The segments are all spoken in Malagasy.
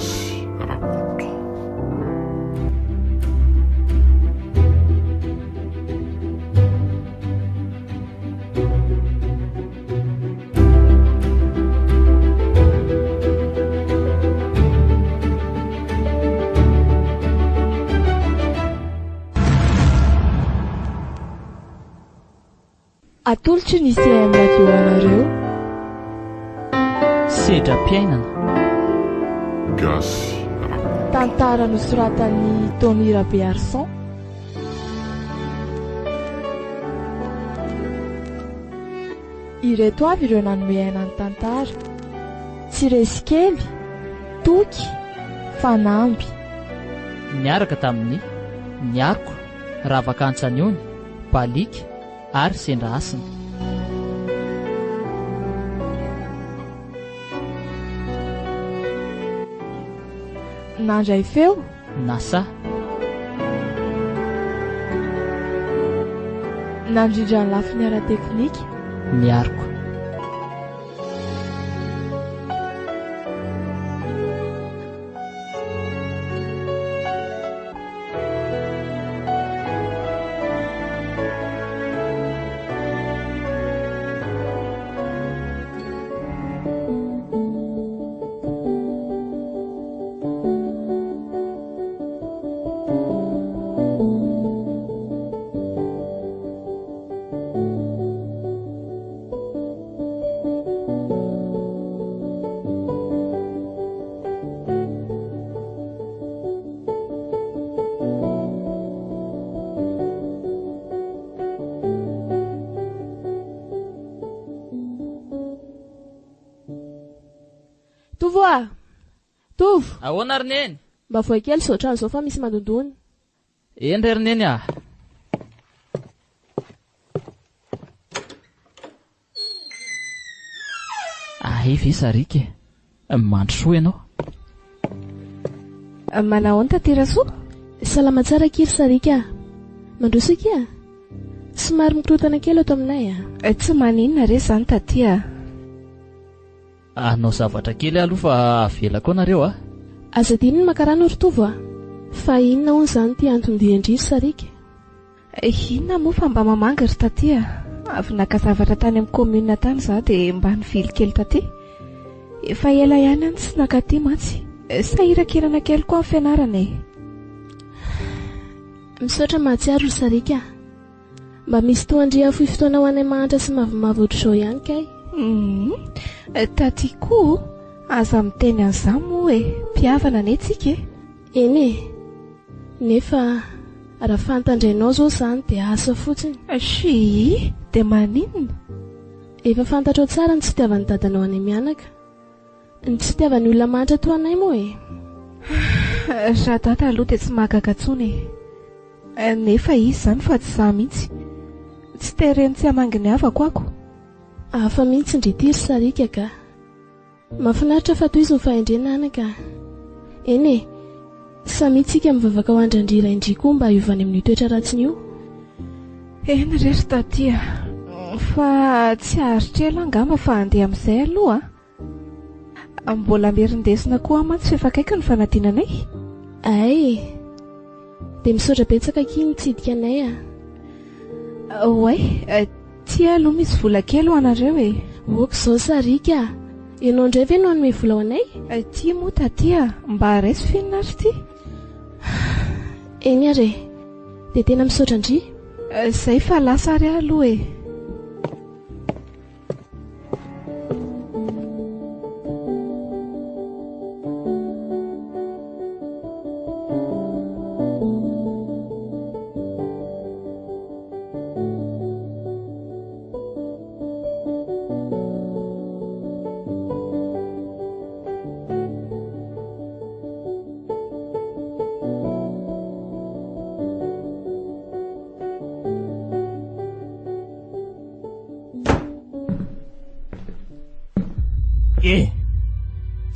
gasy rapoto. Atolotry nisy amin'naveo anareo sedra-piainana Gasy tantara nosoratan'ny Tony Rabearson. Ireto avy ireo nanome aina ny tantara: Tsiresikely, Toky, Fanamby. niaraka tamin'ny Niariko, Ravakantsaniony, Balika ary Sendra Asina. Nandray feo Nasa, nandrindra ny lafiny ara-teknika Niariko. Tovoa, Tovo, Ahoana rineny? mba voakely zao trano zao fa misy mandondony. Eny ry rineny a. Ivy Sarika, mandrosoa ianao. Manao ny Tanterasoa? Salama tsara kiry Sarika. Mandroso kia? Somary mikorotana kely eto aminay a. Tsy maninona re zany tatia. Anao zavatra kely aloha fa avelako nareo a. Aza dininy makarano ry Tovo a. Fa inona hono zany ty anton-diandriry Sarika? Inona moa fa mba mamanga ry tatia. Avy naka zavatra tany amin'ny commune tany za dia mba nivily kely taty. Efa ela ihany any tsy nakaty mantsy. Sahiran-kerana kely koa amin'ny fianarana. Misaotra mahatsiaro ry Sarika. Mba misy toandria fohy fotoana ho anay mahantra sy mavomavo ohatr'izao ihany kay. Taty koa aza miteny an'izany moa hoe mpihavana anie tsika. Eny e, nefa raha fantandrainao zao zany dia asa fotsiny. Shi, dia maninona? Efa fantatrao tsara ny tsy fitiavan'ny dadanao any mianaka, ny tsy fitiavan'ny olona manitra toa anay moa e. Raha dada aloha dia tsy mahagaga intsony e. Nefa izy zany fa tsy za mihitsy. Tsy tereny tsy hamanginy havako ako. Hafa mihitsy ndritiry Sarika ka. Mahafinaritra fa toy izy ny fahendrena anaka. Eny e, samy tsika mivavaka ho andrandrira indri koa mba hiovany amin'ny toetra ratsiny io. Eny rery tatia, fa tsy haritrela angamba fa handeha amin'izay aloha. Mbola merindesina koa mantsy fefakaiky ny fanadinanay. Ay, dia misaotra betsaka kiny nitsidika anay a. Oay, tia aloha misy vola kely ho anareo e. Oka izao Sarika, ianao indray ve no hanome vola ho anay? Tia moa tatia, mba raisy finina ary ty. Eny are, dia tena misaotra indri. Izay fa lasa ary aloha e.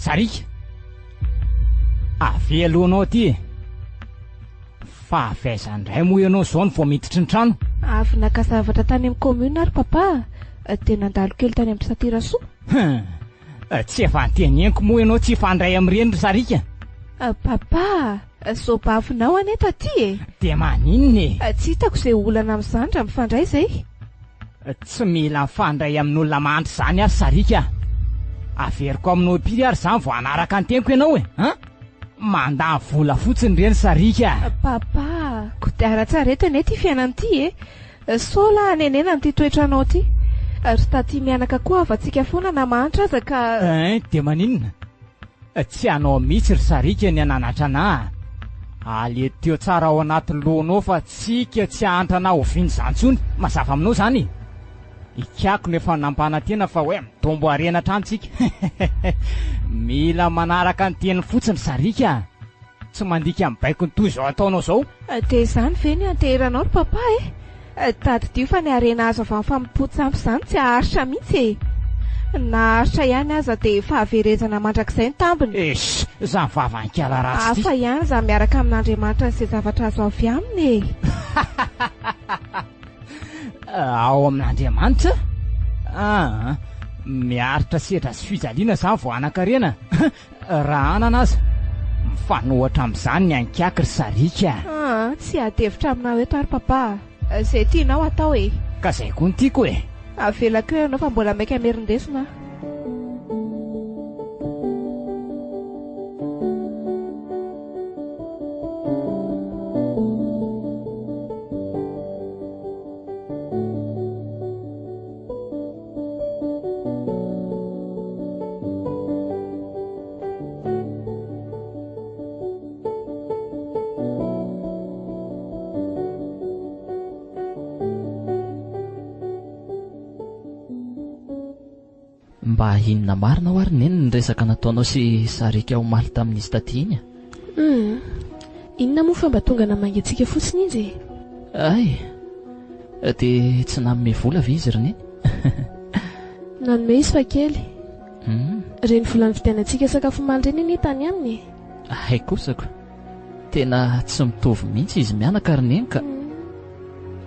Sarika, avy alohanao ty e. Fa avaizandray moa ianao zao ny vao miditry ny trano. Avy naka zavatra tany amin'ny commune ary papa. Dia nandalo kely tany amin'ny Tanterasoa. Tsy efa anteneniko moa ianao tsy fandray amin'ireny ry Sarika. Papa, zao bafinao aneta ty dia maninona tsy hitako izay olana amin'izany raha mifandray izay. tsy mila mifandray amin'olona mantry izany ary sarika. Averiko aminao piry ary izany vao anaraka ny teniko ianao mandany vola fotsiny reny sarika. Papa, kodiaran-tsarety ane ty fiainana ty sola anenena n'ity toetranao ty. Ry taty mianaka koa avantsika foana na manitra aza ka dia maninona? Tsy anao mihitsy ry sarika ny ananatra anahy. Alety teo tsara ao anaty lohanao fa tsika tsy ahantrana oviany izany intsony. Mazava aminao izany. Ikako nefa nampanantena fa hoe mitombo harena hatrany tsika. Mila manaraka ny teny fotsiny sarika. Tsy mandika mibaiko ny toy izao ataonao izao. dia izany ve ny antehiranao ry papa tady dio fa ny harena azo avy amin'ny fampimpotsy izany tsy aharitra mihitsy naharitra ihany aza dia fahaverezana mandrakizay ny tambiny. Izany vavankala ratsy ty. Hafa ihany za miaraka amin'Andriamanitra n'izay zavatra azo avy aminy ao amin'Andriamanitra? Miaritra sedra sy fijaliana izany vao anankarena. Raha anana aza mifanohatra amin'izany ny ankiaky ry sarika. Tsy adevitra aminao eto ary papa. Izay tianao atao ka izay koa ny tiako avelako eo ianao fa mbola maika merindesina. Mba inona marina ho ary neny ny resaka nataonao sy sarika omaly tamin'izy taty iny inona moa fa mba tonga namangatsika fotsiny izy dia tsy nanome vola ve izy reny nanome izy fa kely reny volany vidianantsika sakafo maly reny iny tany aminy kosako tena tsy mitovy mihitsy izy mianaka ry neny ka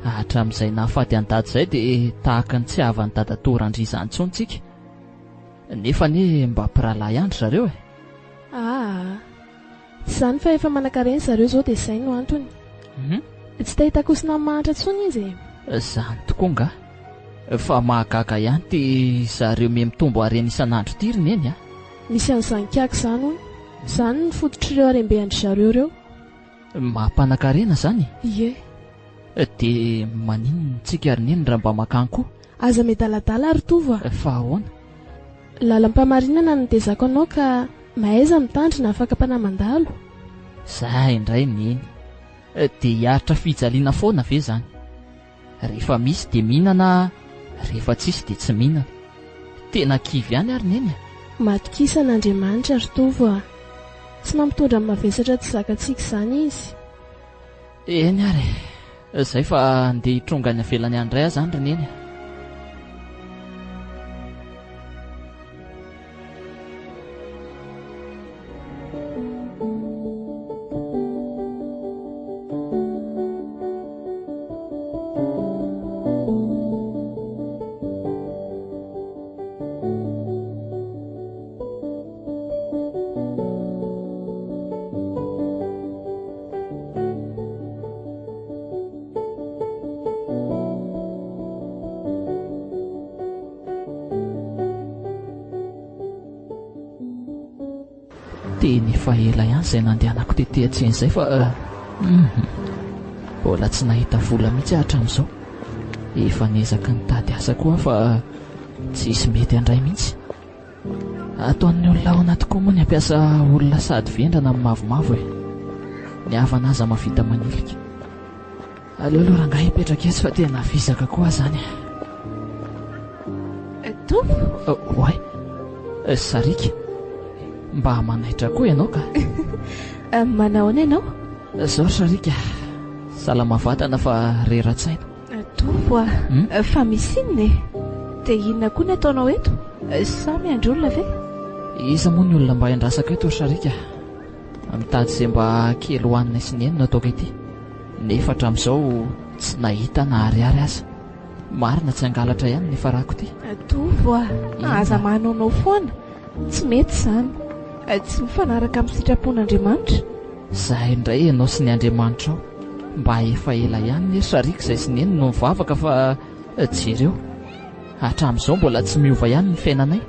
hatramin'izay nahafaty an-dady izay dia tahaka ny tsy havan'ny dadatorandry izany tsontsika nefa ny mba mpiralahy andry zareo izany fa efa manankareny zareo zao dia izay no antony tsy tahita-kosina mahantra tsony izy izany tokoa nga fa mahagaga ihany dia zareo me mitombo harena isan'andro ty ry neny misy an'izankiaka izany hoy izany ny fototr'ireo harembehandry zareo reo mampanankarena izany ie dia maninona tsika ry neny raha mba makany koa aza medaladala ary tovo fa ahoana lalam-pamarinana no tezako anao ka mahaiza mitandry na afaka mpanamandalo zay indray neny dia hiaritra fijaliana foana ve zany rehefa misy dia mihinana rehefa tsisy dia tsy mihinana tena kivy ihany ary neny matokisa n'Andriamanitra ry tovo tsy mampitondra amin'ny mavesatra tsy zakantsika izany izy eny ary izay fa andeha hitronga ny avelany andray azy zany ry neny dia nefa ela ihany izay nandehanako tety an-tsena izay fa mbola tsy nahita vola mihitsy hatramin'izao efa niezaka nitady asa koa fa tsisy mety handray mihitsy ataon'ny olona ao anaty koa moa ny ampiasa olona sady vendrana amin'ny mavomavo ny havana aza mavita manilika aleoloha rangahy hipetraka etsy fa tena visaka koa zany tovo sarika mba manaitra koa ianao ka manao any ianao zao ry sarika salama vatana fa reratsaina tovo fa misy inona dia inona koa ny ataonao eto sa miandry olona ve iza moa ny olona mba hiandrasaka eto ry sarika mitady izay mba kely hohanina sy ny enina ataoko ity nefa hatramin'izao tsy nahita na ariary aza marina tsy angalatra ihany nefa rako ity tovo aza manonao foana tsy mety izany tsy mifanaraka amin'ny sitrapon'Andriamanitra. Zahay indray ianao sy ny Andriamanitra ao mba efa ela ihany ny sarika izay sy neny no mivavaka fa jereo hatramin'izao mbola tsy miova ihany ny fiainanay.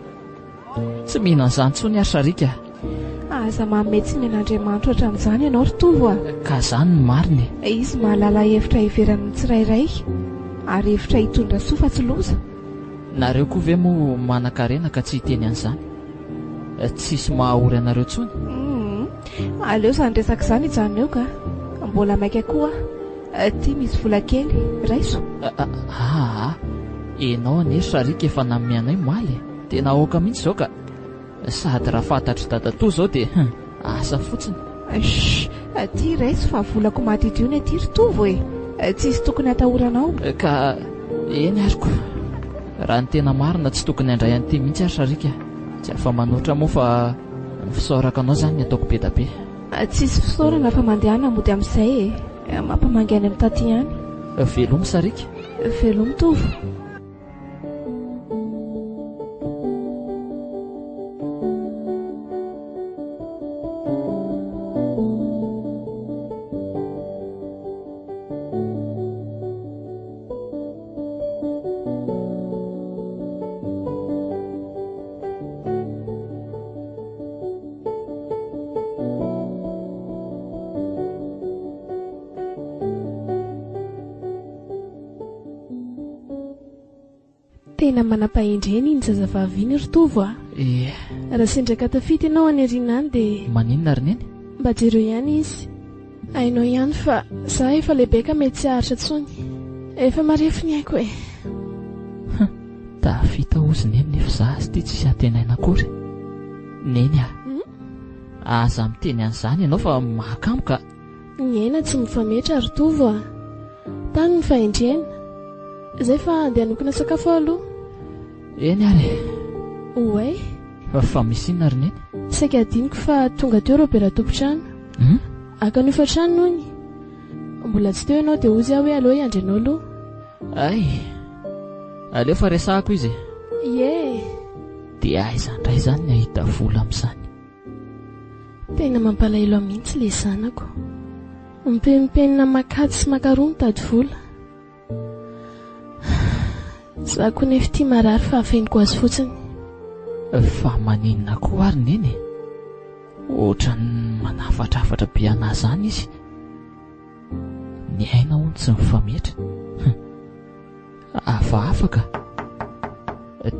Tsy mihinana izany intsony ary sarika. Aza manome tsy men'Andriamanitra ohatran'izany ianao ry tovo. Ka izany ny mariny. Izy mahalala hevitra hiveran'ny tsirairay ary hevitra hitondra soa fa tsy loza. Nareo koa ve moa manan-karena ka tsy hiteny an'izany? Tsisy mahahory anareo intsony. Aleo izany resaka izany hijanona eo ka mbola maika koa tia misy vola kely raiso. Enao anie sarika efa namianay maly tena aoka mihitsy izao ka sady raha fantatry dadatoa izao dia asa fotsiny. Tia raiso fa volako madidio ny aty ry tovo tsisy tokony hatahoranao. Ka eny ariko raha ny tena marina tsy tokony handray an'ity mihitsy ary sarika. Tsy afa manoatra moa fa fisaoraka anao izany ny ataoko be da be. Tsisy fisaorana fa mandehana mody amin'izay mampamangany amin'ny taty ihany. Velomy sarika. Velomy tovo. Tena manam-pahendreny iny zazavavy iny ry tovo raha sindraka tafity ianao any aoriana any dia maninona ary neny? Mba jereo ihany izy. Hainao ihany fa za efa lehibe ka mety tsy haharitra intsony. Efa marefo ny haiko Tafita ozy neny nefa za sy tia tsisy antenaina akory. Neny aza miteny an'izany ianao fa mahakamo. Ny aina tsy mifametra ry tovo tany ny fahendrena. Izay fa andeha hanokona sakafo aloha. Eny ary. Oay. Fa misy inona ary neny? Saika adiniko fa tonga teo Robert tompotrano. Akanofa trano hony. Mbola tsy teo ianao dia ozy aho hoe aleo iandrenao aloha. Ay, aleo fa resahako izy. Dia aiza indray izany ny ahita vola amin'izany. Tena mampalahelo mihitsy ilay zanako. Mipenipenina makady sy makaroa mitady vola. Za koa nefa tia marary fa hafeniko azy fotsiny. Fa maninona koa ary neny? Ohatrany manafatrafatra be anahy izany izy. Ny aina hono tsy mifametra. Afaka.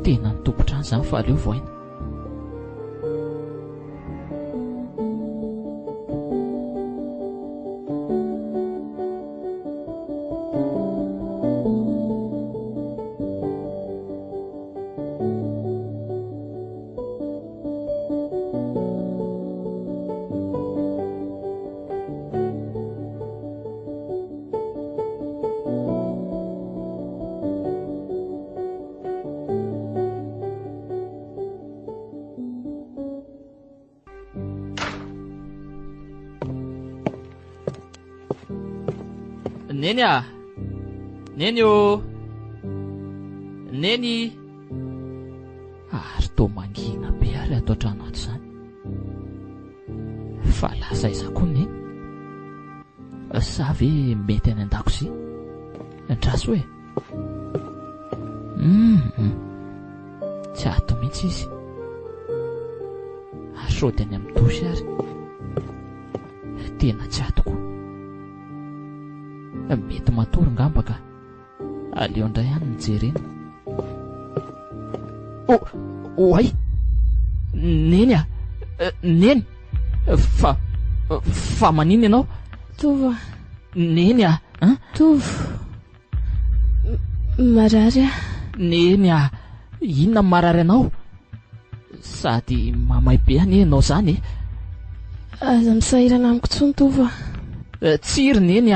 Tena ny tompotrano izany fa aleo voaina. Neny Neny Neny ary to mangina be ary ato an-trano ato izany. Fa lasa iza koa neny? Sa ve mety any an-dakozia? Andraso hoe tsy ato mihitsy izy. Asody any amin'ny dosy ary. Tena tsy atoko. Mety matory ngamba ka aleo indray ihany mijerena. Oay Neny Neny fa manina ianao? Tovo. Neny Tovo. Marary Neny inona marary anao? Sady mamay be anie ianao izany Aza misahirana amiko tsony tovo Tsiry Neny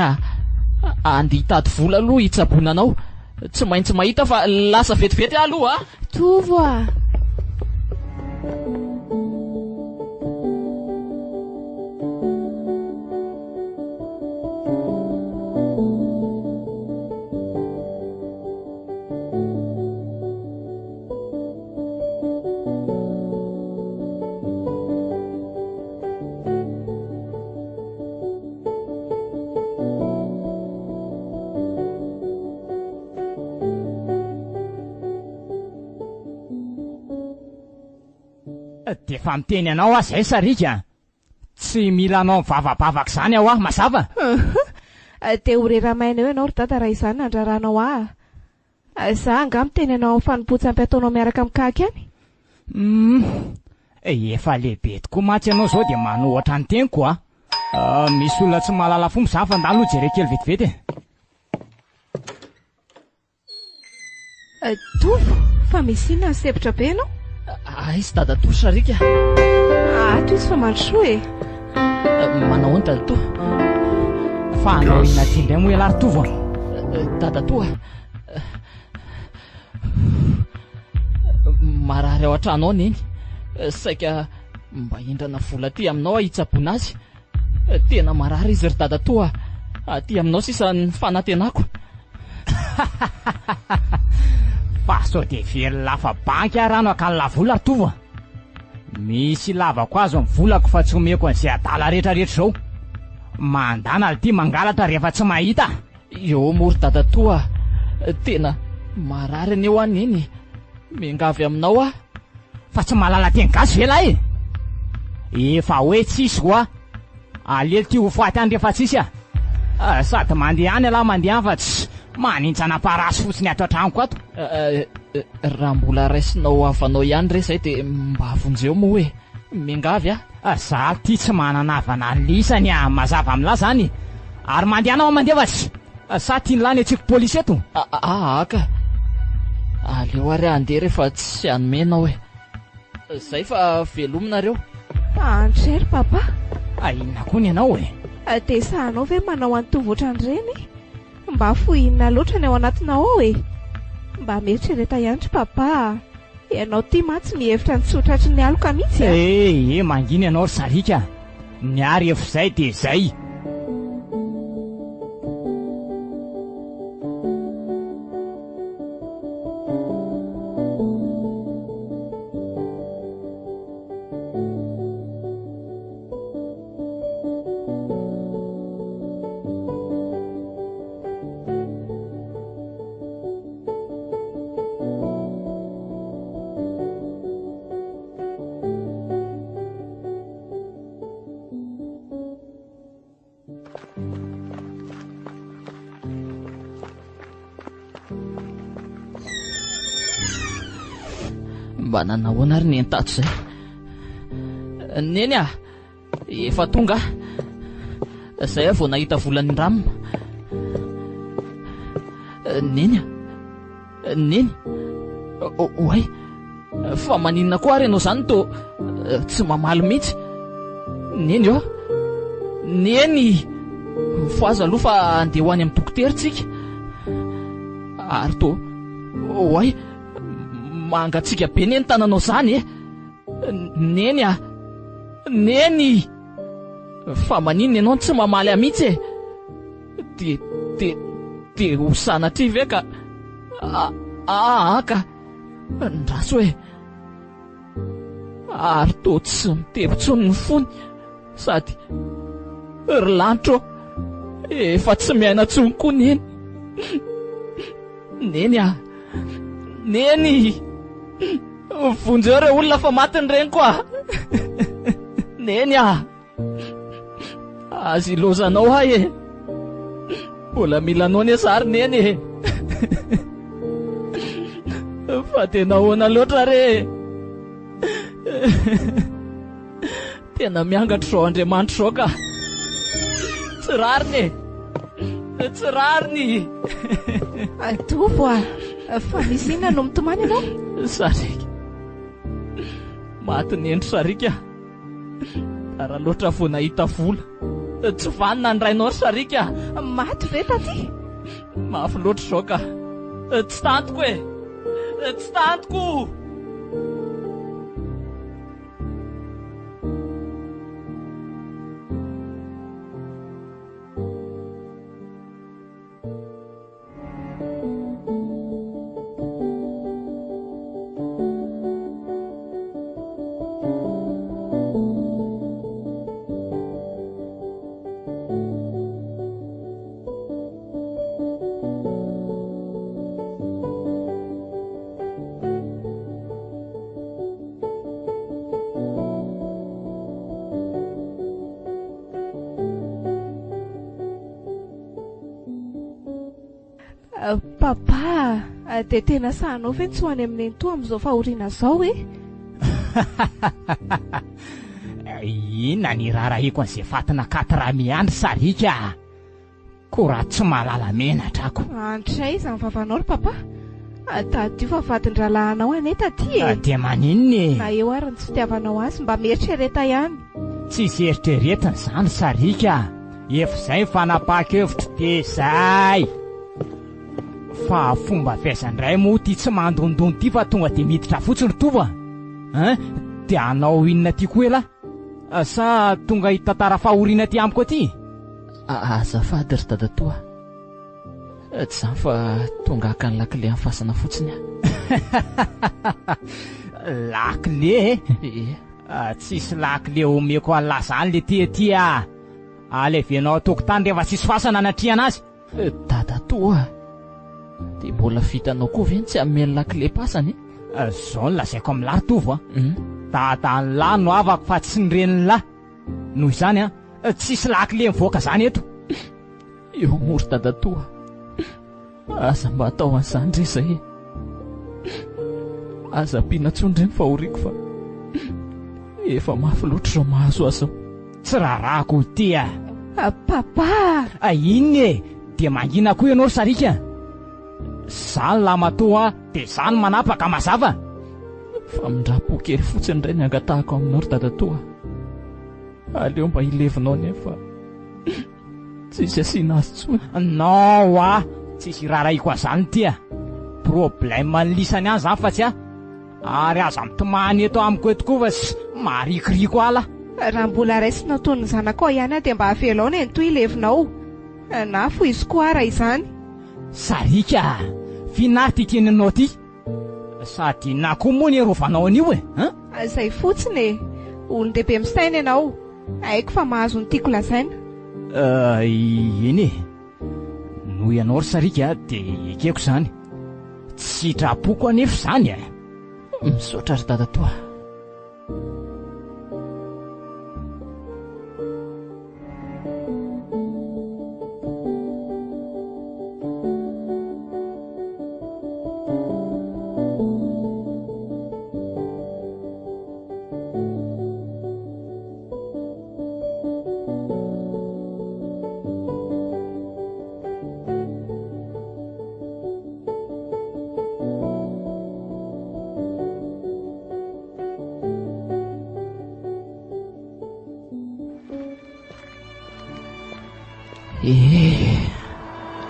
andy hitady vola aloha hitsabona anao. Tsy maintsy mahita fa lasa vetivety aloha Tovo De fa miteny anao zay Sarika, tsy mila anao mivavabavaka zany aho mazava. Te ho reramaina eo ianao ry dada raha izany nandraranao za anga miteny anao fanompotsy ataonao miaraka amin'ny kaky any. Efa lehibe tokoa matsy ianao zao de manohatra ny teniko misy olona tsy mahalala fomba za fa ndalo jere kely vetivety. Tovo, fa misy inona ny sepitra be ianao? Aizy dada to Sarika. Toy izy fa mandrosoa e. Manao ny dada to. Fa anao ina tindray moa ialary Tovo. Dada to marary ao an-trano ao neny, saika mba hindrana vola aty aminao hitsaboana azy. Tena marary izy ry dada to aty aminao sisa ny fanantenako. Fa sao de very lafa banky rano akan'la vola Tovo. Misy lavako azo amin'ny volako fa tsy omeko an'izay adala rehetrarehetra zao. Mandana ity mangalatra rehefa tsy mahita. Eo mory dada to tena marary aneo any eny, mingavy aminao fa tsy malala teny gasy ve lahy? Efa hoe tsisy hoa alely ty ho faty any rehefa tsisy sady mandeha any alahy mandeha any fa tsy manintsana parasy fotsiny ato an-tranoko ato. Raha mbola raisinao avanao ihany re zay de mba avonjeo moa hoe mingavy za ty tsy manana havana lisany mazava amin'la zany, ary mandeha anao mandeha fa tsy sa tia nylany atsiko polisy eto. Aka aleo ary andeha rehefa tsy anomenao zay fa velominareo. Andry papa. Inona koa ny ianao de sahanao ve manao any Tovo ohatran'ireny? Mba fohinina loatra ny ao anatinao ao mba mieritreretra ihany papa. Ianao ty matsy mihevitra ny tsotratry ny aloka mihitsy. Mangina ianao ry Sarika, niary efa zay de zay. Mba nanahoana ary ny tato zay. Neny efa tonga zay vao nahita volany ndramina. Neny oay, fa maninona koa ary ianao zany to tsy mamaly mihitsy. Neny foaza aloha fa andeha ho any amin'ny dokotera tsika ary to oay mangatsika be neny tananao zany Neny fa maninona ianao tsy mamaly mihitsy de ho sanatry ve ka ka ndraso ary to tsy mitevitsony ny fony sady ry lanitro efa tsy miaina tsony koa Neny vonjeo re olona fa matiny reny koa. Neny azy ilozanao mbola mila anao ne sary neny fa tena hoana loatra re. Tena miangatro zao Andriamanitra zao ka tsy rariny. Tovo fa misy inona no mitomany ianao? Sarika maty nendry Sarika, raha loatra vao nahita vola tsy vanina ny rainao ry Sarika. Maty ve taty? Mafy loatra zao ka tsy tantoko. Papa, dia tena sahanao ve tsy ho any amin'ny to amin'izao fahoriana zao e? Inona ny raharahiako an'izay fatina 4 miandry Sarika? Ko raha tsy malala menatra ako. Andray izany vavanao ry papa. Tadio fa vatin-dralahanao ane taty e. Dia maninona? Na eo ary ny tsy fitiavanao azy mba mieritrereita ihany. Tsy eritreretiny izany Sarika. Efa izay fanapaka-hevitra dia izay. Fa fomba fiaizandray moa ty tsy mandondony ty fa tonga dia miditra fotsiny tova. Dia anao inona ty koa ela? Sa tonga hitantara fahoriana ty amiko aty? Azafady ry dadatoa. Tsy zany fa tonga haka ny lakile amin'ny fasana fotsiny Lakile? Tsisy lakile omeko an'lazany le ty alevenao tokotany rehefa tsisy fasana anatrihana azy. Dadatoa, dia mbola vitanao koa ve tsy hameno lakile pasany? Zao ny lazaiko amin'ny lahy tovo dadan'ny lahy no avako fa tsy nyreniny lahy. Noho izany tsisy lakile mivoaka zany eto. Eo mory dadatoa, aza mba atao an'izany ndre izay. Aza ampiana tsony ireny fahoriako fa efa mafy loatra izao mahazo azy. Tsy rarahako ty Papa! Inona e? Dia mangina koa ianao Sarika? Zany lamatoa dia zany manapaka mazava. Fa mindrapo kely fotsiny indray ny angatahako aminao ry dadatoa. Aleo mba hilevinao nefa tsisy asiana azy tsony. Nao tsisy rarahiko an'izany ty problème nylisany any zany fa tsy ary aza mitomany eto amiko eto koa fa marikiriko ala. Raha mbola raisinao toy ny zanakao ihany dia mba havelao ny toy ilevinao. Na fo izy koa ara izany. Sarika, finary ty teninao ty? Sady na koa moa ny rovanao an'io e? Izay fotsiny e. Olon-dehibe misaina ianao. Haiko fa mahazo ny tiako lazaina. Eny e. Noho ianao ry Sarika dia ekeko izany. Tsy drapoko anefa izany Misaotra ry dadatoa.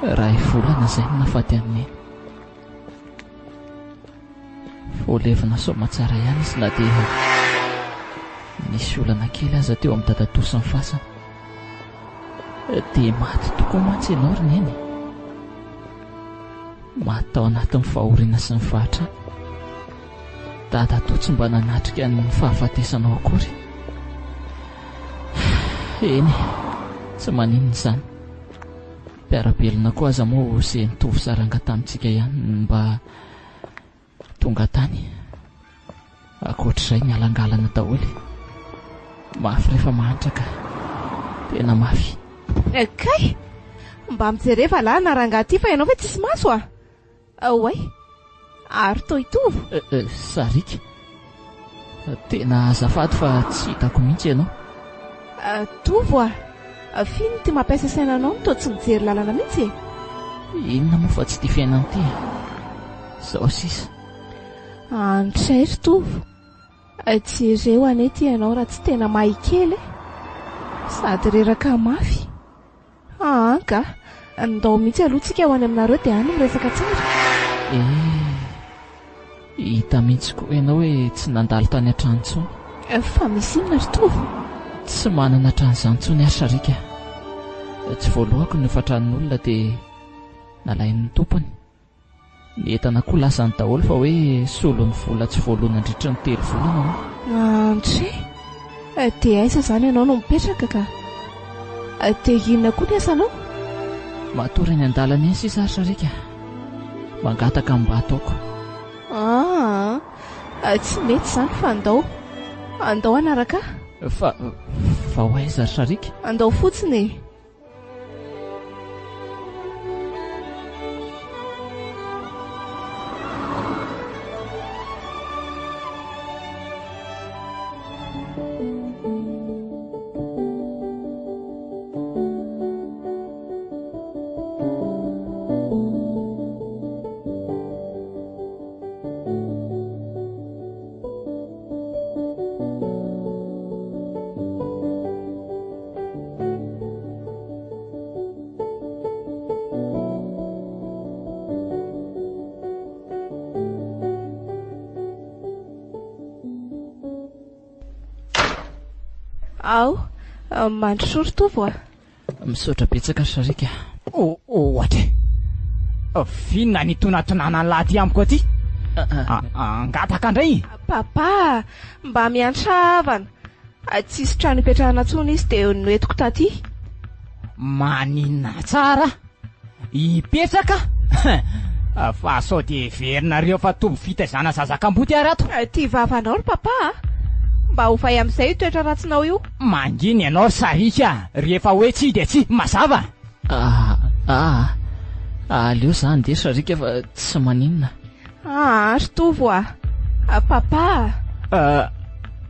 Raha volana izay no nafaty amin'ny voalevina soma tsara ihany izy na dia nisy olana kely aza teo amin'ny dadatoa sy ny fasana. Dia maty tokoa mantsy ianao ry neny. Maty tao anatin'ny fahoriana sy ny fahatra. Dadatoa tsy mba nanatrika ny fahafatesanao akory. Eny, tsy maninona izany. Piarabelona koa aza moa izay nitovy saranga tamintsika ihany mba tonga tany. Ankoatr'izay ny alangalana daholo. Mafy rehefa mahantraka. Tena mafy. Kay! Mba mijereva lahy naranga ty fa ianao fa tsisy maso Oay! Ary to hitovy. Sarika, tena azafady fa tsy hitako mihitsy ianao. Tovo fino ty mampiasa sainanao to tsy mijery lalana mihitsy. Inona moa fa tsy ty fiainana ty? Zao sisa. Andray ry tovo. Jereo anety ianao raha tsy tena mahay kely sady reraka mafy. Ka ndao mihitsy alohantsika ho any aminareo dia any miresaka tsara. Hita mihitsy koa ianao hoe tsy nandalo tany an-trano intsony. Fa misy inona ry tovo? Tsy manana trano izany intsony ary Sarika. Tsy voalohako ny efa-tranon'olona dia nalain'ny tompony. Ny entana koa lasany daholo fa hoe solon'ny vola tsy voalohana andritra ny 3 volana. Andray, dia aiza izany ianao no mipetraka ka? Dia inona koa ny asanao? Matory ny an-dalana eny sisa ary Sarika. Mangataka mba ataoko. Tsy mety izany fa andao anaraka? Fa ho aiza ry Sarika? Andao fotsiny. Ao, mandrosory tovo a. Misaotra betsaka Sarika. Ohatra finona nitonatonana ny lahy ty amiko aty. Angataka indray. Papa, mba miantra havana. Tsisy trano ipetrahana intsony izy dia noentiko taty. Maninona tsara ipetraka. Fa sao dia heverinareo fa toby fitaizana zazakamboty ary ato. Ty vavanao ry papa, mba ho fay amin'izay io toetra ratsinao io. Manginy ianao Sarika, rehefa hoe tsy dia tsy mazava. Aleo zany dia Sarika fa tsy maninona. Ry tovo a. Papa.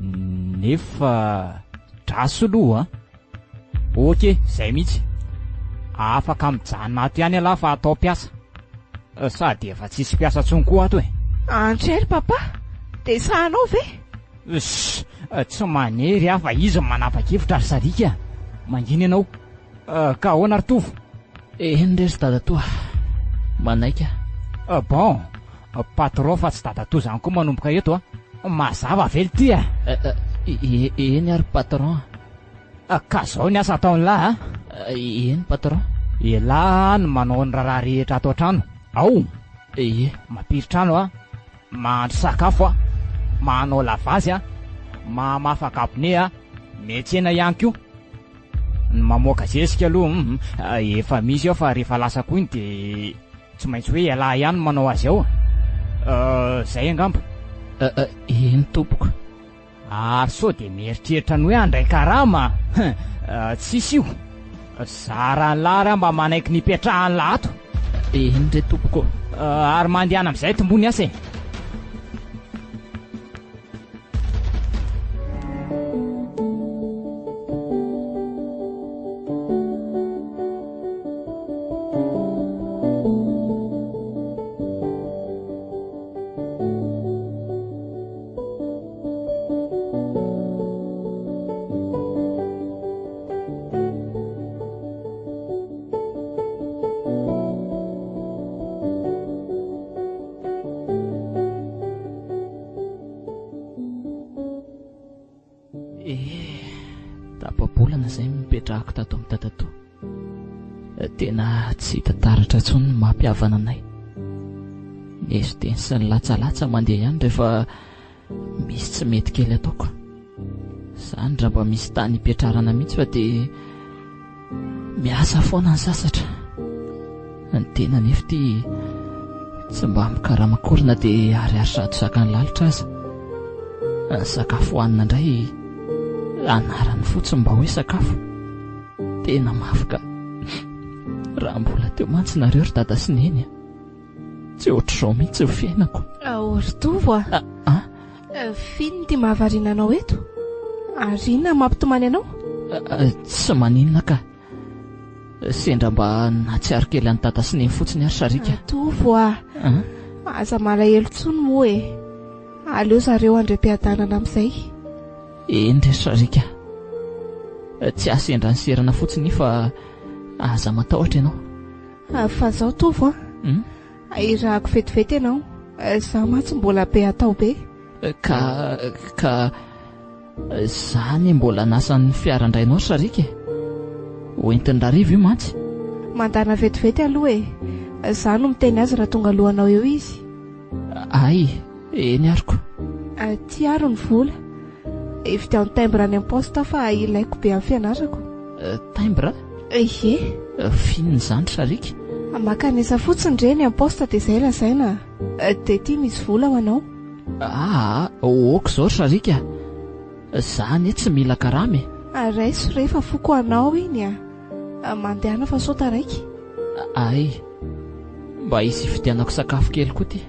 Nefa draso aloha. Ok, zay mihitsy. Afaka mijanona ato ihany alahy fa atao piasa. Sady efa tsisy piasa tsony koa ato e. Antrery papa, dia sahanao ve? Tsy manery aho fa izy manapa-kevitra ry Sarika. Manginy ianao. Ka ahoana ry tovo? Ndre sy dadatoa manaika. Bon, patron fa tsy dadatoa zany koa manomboka eto a. Mazava vely ty a. Eny ary patron. Ka zao ny asa ataony lahy eny patron. Lahy no manao ny raharaha rehetra ato an-trano. Ao, mampiry trano a, mahandro sakafo a, manao lavazy a, mamafa kabone a, miantsena ihany koa. Mamoaka zesika aloha efa misy ao fa rehefa lasa koa iny dia tsy maintsy hoe lahy ihany manao azy ao. Zay angamba. Eny tompoko. Ary sao dia mieritreritra ny hoe andray karama. Tsisy io. Zara ny lara mba manaiky nipetrahany lahy ato. Eny re tompoko. Ary mandehana amin'izay tombony asa e. Tapabolana izay mipetrahako tato amin'ny tatato. Tena tsy hita taratra intsony ny mampiavana anay. Ny esodeny sy ny latsalatsa mandeha ihany rehefa misy tsy mety kely ataoko. Izany raha mba misy tany hipetrarana mihitsy fa dia miasa foana ny sasatra. Ny tena nefa ty tsy mba mikaramankorona dia ariary sady sakany lalitra aza. Ny sakafo hohanina indray anarany fotsiny mba hoe sakafo. Tena mafy ka raha mbola teo mantsy nareo ry dada sy neny a, tsy ohatr'izao mihitsy ny fiainako. Ry tovo a. Finon ty mahavariana anao eto? Ary inona mampitomany anao? Tsy maninona ka, sendra mba natsiaro kely any dada sy neny fotsiny ary Sarika. Tovo a. Aza malahelo tsony moa e. Aleo zareo andrem-piadanana amin'izay. Eny re Sarika, tsy asendra ny serana fotsiny fa aza matahotra ianao. Fa zao tovo a, irahako vetivety ianao. Za mantsy mbola be atao be. Ka zany mbola nasan'ny fiarandrainao Sarika. Hoentiny rariva io mantsy. Mandana vetivety aloha e. Za no miteny azy raha tonga alohanao eo izy. Ay, eny ariko. Tiaro ny vola. Evidiao ny timbre any am-posta fa ilaiko be amin'ny fianarako. Timbre? Ie. Finony izany Sarika. Makanesa fotsiny reny am-posta dia izay lazaina. Dia ty misy vola ho anao. Ooko izao Sarika. Zany tsy mila karama e. Raiso rehefa foko anao iny a. Mandehana fa sao taraiky. Ay, mba hisy hividianako sakafo kely koa ty.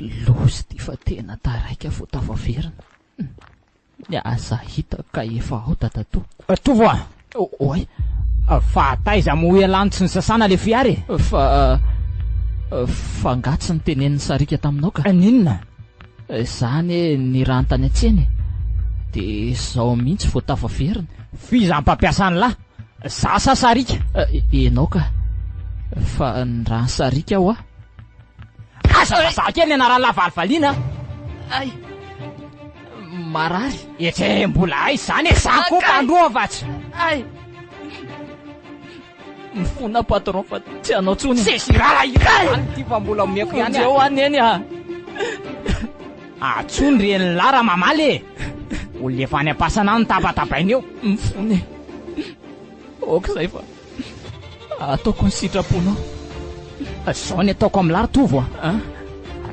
lozy ty fa tena taraika vao tavaverina. Niaza hita ka efa ao tatatoa. Tovo a! Oay, Fa taiza moe lanitsy ny sasana le fiary. Fangatsy ny tenenin'ny Sarika taminao ka. Ninona? Zany ny raha tany an-tsena de zao mihitsy vao tavaverina. Fiza mpampiasa ny lahy. Za sa Sarika? Enao ka. Fa ny raha ny Sarika aho Za kely anarany lavalivaliana. Ay, marary. Etse mbola ay zany za koa mpandroa vatsy. Ay, mifona patron fa tsy anao tsony. Sesirara iray ty fa mbola omeko ihany eo any atsony reny lara mamaly. Olona efa any am-pasana ny tapatapainy eo. Mifony. Okizay fa ataoko ny sitraponao. Zao ny ataoko amin'ny lary Tovo a.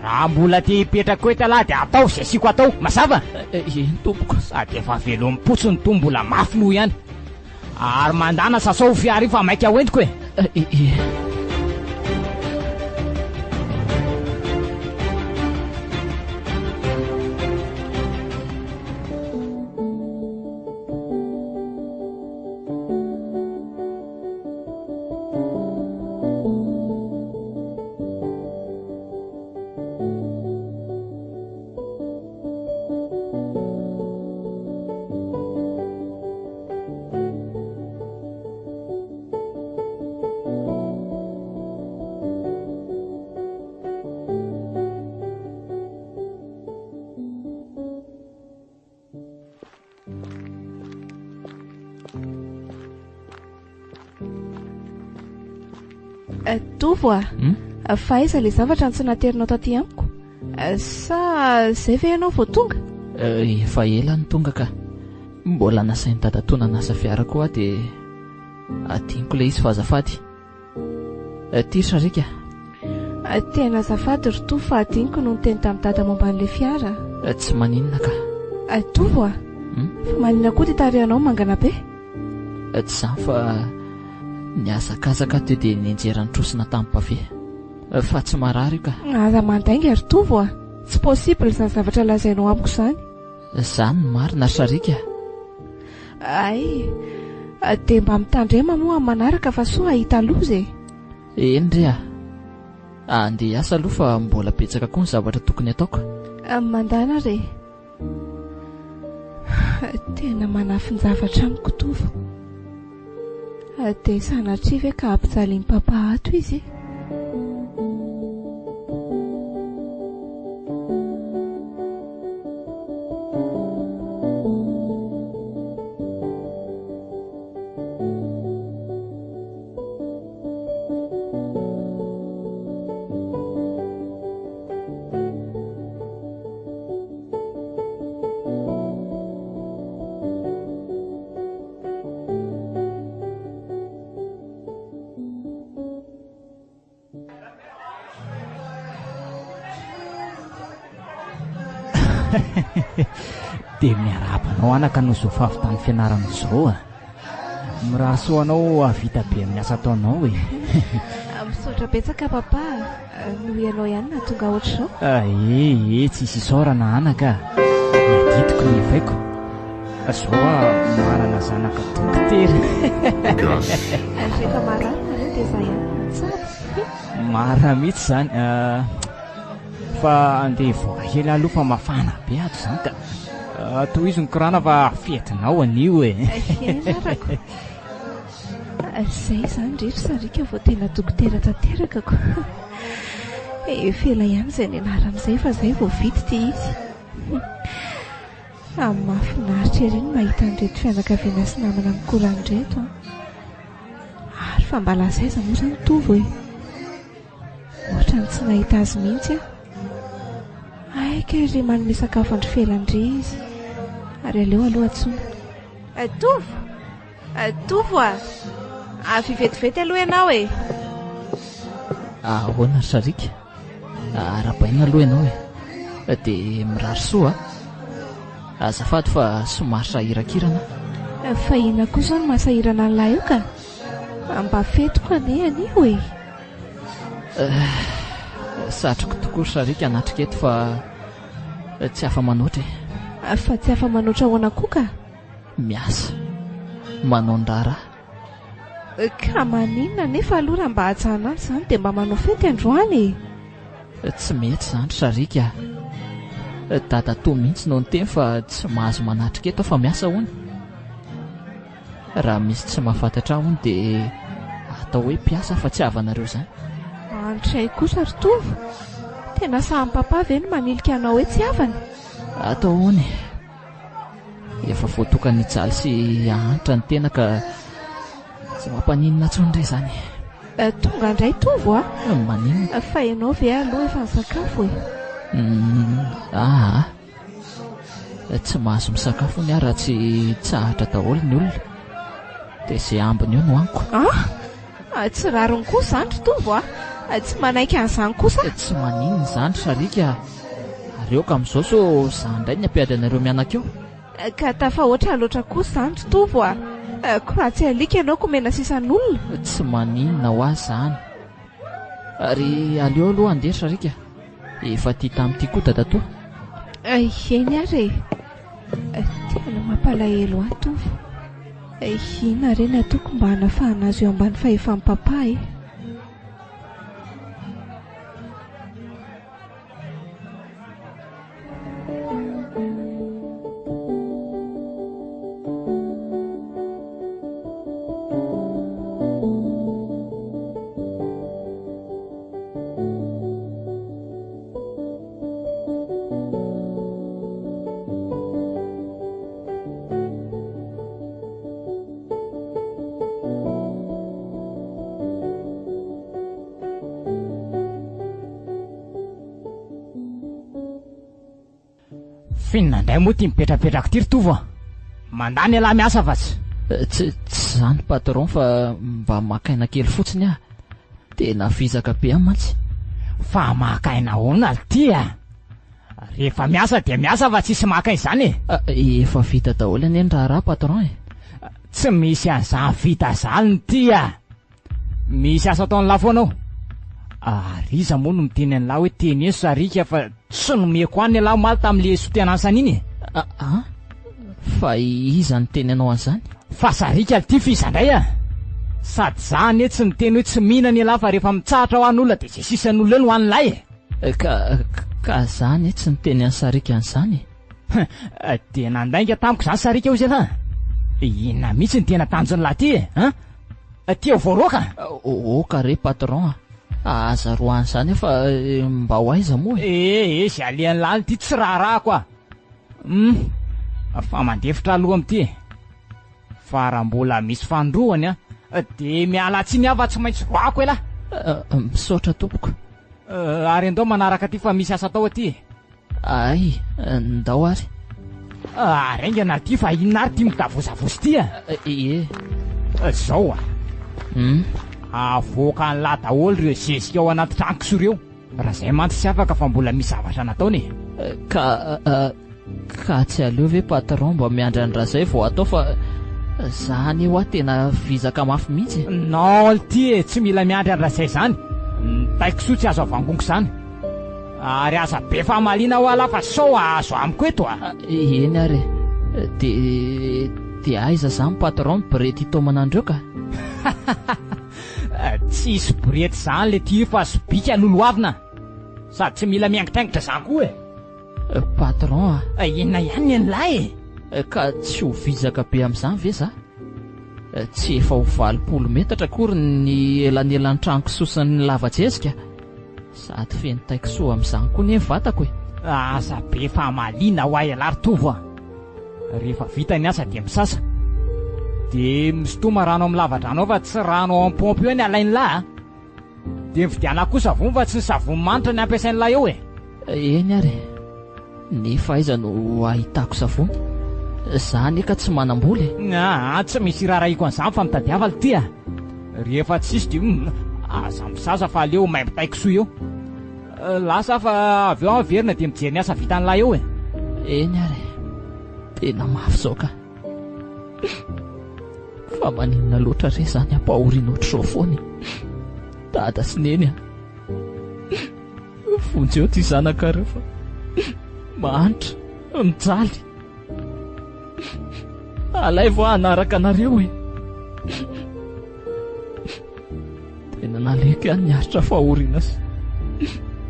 Raha mbola ty hipetraka eto lahy de atao zay siako atao. Mazava? Eny tompoko. Sady efa velom-potso ny to mbola mafy no ihany. Ary mandana sasao fiary fa maika hoentiko e. Tovo a, fa aiza le zavatra tsy naterinao taty amiko? Sa zay ve ianao vao tonga? Efa ela ny tonga ka. Mbola nasainy dadatoana nasa fiara koa de adiniko le izy fa azafady. Ty Sarika. Tena azafady ry Tovo fa adiniko no niteny tamin'ny dada momba an'le fiara. Tsy maninona ka. Tovo a, fa maninona koa ty tarehanao mangana be? Tsy zany fa niazakazaka teo de nienjeran'ny trosina tamin'ny pave. Fa tsy marary ka. Aza mandainga ry Tovo a, tsy possible zany zavatra lazainao amiko zany. Zany ny marina Sarika. Ay, de mba mitandrema moa amin'ny manaraka fa soa ahita loza e. Eny re a. Andeha hiasa aloha fa mbola betsaka koa ny zavatra tokony ataoko. Mandana re. Tena manafy ny zavatra amiko Tovo. De sanatria ve ka ampijaly ny papa ato izy? De miarabanao anaka no zo fahavitany fianarana zao a. Miraso anao avita be amin'ny asa ataonao e. Misaotra betsaka papa, noho ianao ihany na tonga ohatr'izao. Tsisy isaorana anaka. Miaditiko ny efaiko. Zao marana zanaka dokotera. Rehefa marana reo de za ihany tsara. Mara mihitsy zany. Fa andeha voaka kely aloha fa mafana be ato zany ka. Toy izy ny korana fa fietinao anio e. Zay zany rehetra Sarika vao tena dokotera tanteraka ko. Fela ihany zay nianaran'izay fa zay vao vity ty izy. Mahafinaritra ery ny mahita an'ireto fianakaviana sy namana mikoran'ireto. Ary fa mba lazaiza moa zany Tovo e. Ohatrany tsy nahita azy mihitsy a. Aika ry manome sakafo andry felandry izy. Ary aleo aloha atsona. Tovo a, fivetivety aloha ianao e. Ahoana Sarika? Arabaina aloha ianao e. De mirary soa. Azafady fa somary sahirakirana. Fa ina koa zao no mahasahirana an'lahy io ka. Mba fetiko ane anio e. Satroko tokoa Sarika anatriketo fa tsy afa-manoatra Fa tsy afa-manoatra ahoana koa ka? Miasa manao ndara. Ka maninona nefa aloha raha mba hatsahana azy izany dia mba manao fety androany. Tsy mety izany Sarika. Dadatoa mihitsy no niteny fa tsy mahazo manatriketo fa miasa hono. Raha misy tsy mahafantatra hono dia atao hoe mpiasa fa tsy avanareo izany. Antray kosa Ritovo, tena sahampapa ve no manilika anao hoe tsy avana? Atao hono efa voatokany hijaly sy hahantra ny tena ka tsy mampaninona intsony indray izany. Tonga indray Tovo Maninona? fa ianao ve aloha efa nisakafo e? Tsy mahazo misakafo ny raha tsy tsahatra daholo ny olona dia izay ambiny eo no aniko. Tsy rariny kosa izany Ritovo tsy manaiky an'izany kosa. Tsy maninona izany Sarika. Areo ka amin'izao so izany indray ny ampiady anareo mianakeo. Ka tafahoatra loatra kosa izany Ritovo ko raha tsy alika ianao ko mena sisan'olona. Tsy maninona ho azy izany. Ary aleo aloha andeha Sarika. Efa tia tamin'ity koa dadatoa. Eny ary tena mampalahelo ahy Tovo. Inona re ny ataoko mba hanafahana azy eo ambany fahefan'ny papa e? Finna indray moa tia mipetrapetraka ity Ritovo mandany alahy miasa fa tsy izany patron fa mba makaina kely fotsiny dia nafizaka be mantsy. Fa makaina ahoana ity rehefa miasa dia miasa fa tsisy maka izany efa vita daholo anie ny raha patron tsy misy an'izany vita izany ity misy asa ataon'ny lahy foana ao. Iza moa no miteny an'lahy hoe teny eny Sarika fa tsy nomeko any lahy maly tamin'le sotenany saniny. Fa iza ny teny anao an'izany? Fa Sarika ity fizandray sady zany tsy niteny hoe tsy mihina ny lahy fa rehefa mitsahatra ho an'olona dia izay sisan'olona eny ho an'ny lahy ka zany tsy niteny an'ny Sarika an'izany. Dia nandainga tamiko izany Sarika io zay inona mihitsy ny tena tanjon'ny lahy ty tia voaroaka. Oka re patron aza roany izany fa mba ho aiza moa izay alehan'ny lahy ity tsy raharahako fa mandefitra aloha amin'ity fa raha mbola misy fandrohany dia miala tsiny aho fa tsy maintsy roako ela. Misaotra tompoko. Ary andao manaraka aty fa misy asa tao aty. Ay ndao ary. Raingana aty fa inona ary tia mitavosavozy ity zao avoaka ny lahy daholo ireo zezika ao anaty tranoko so ireo raha izay mantsy tsy afaka fa mbola misy zavatra nataony. Ka tsy aleo ve patron mba miandra ny raha izay vao atao fa zany eo tena vizaka mafy mihitsy. Non ity tsy mila miandra ny raha izay izany taiko soa tsy azo avangongo izany ary aza be famaliana ho ala fa sao azo amiko eto eny ary dia aiza izany patron borety hitomana andreo ka. Tsisy borety izany le ty fa sobika loloavina sady tsy mila miangitraingitra izany koa patron inona ihany ny lahy ka tsy ho vizaka be amin'izany ve za? Tsy efa ho 20 metatra akory ny elanelan'ny tranoko sosany lava-jezika sady feno taiko soa amin'izany koa ny vatako aza be famaliana ho ahy ala Ritovo rehefa vita ny asa dia misasa dia misitoma rano amin'ny lavadrano ao fa tsy rano ao amin'ny pompy eo ny alainy lahy dia mividiana koa savony fa tsy ny savony manitra ny ampiasainy lahy eo eny ary nefa aiza no ahitako savony zany ka tsy manam-boly tsy misy raharaiko an'izany fa mitadiava ity rehefa tsisy dia aza misasa fa aleo maimbo taiko soa eo lasa fa avy eo averina dia mijery ny asa vitan'ny lahy eo eny ary tena mafy zao ka fa maninona loatra re zany ampahoriana ohatr'izao foany dada sy neny Fonjeo ty zanaka rehefa mahantra mijaly. Alay vo anaraka anareo e. Tena naleky any niaritra fahoriana sy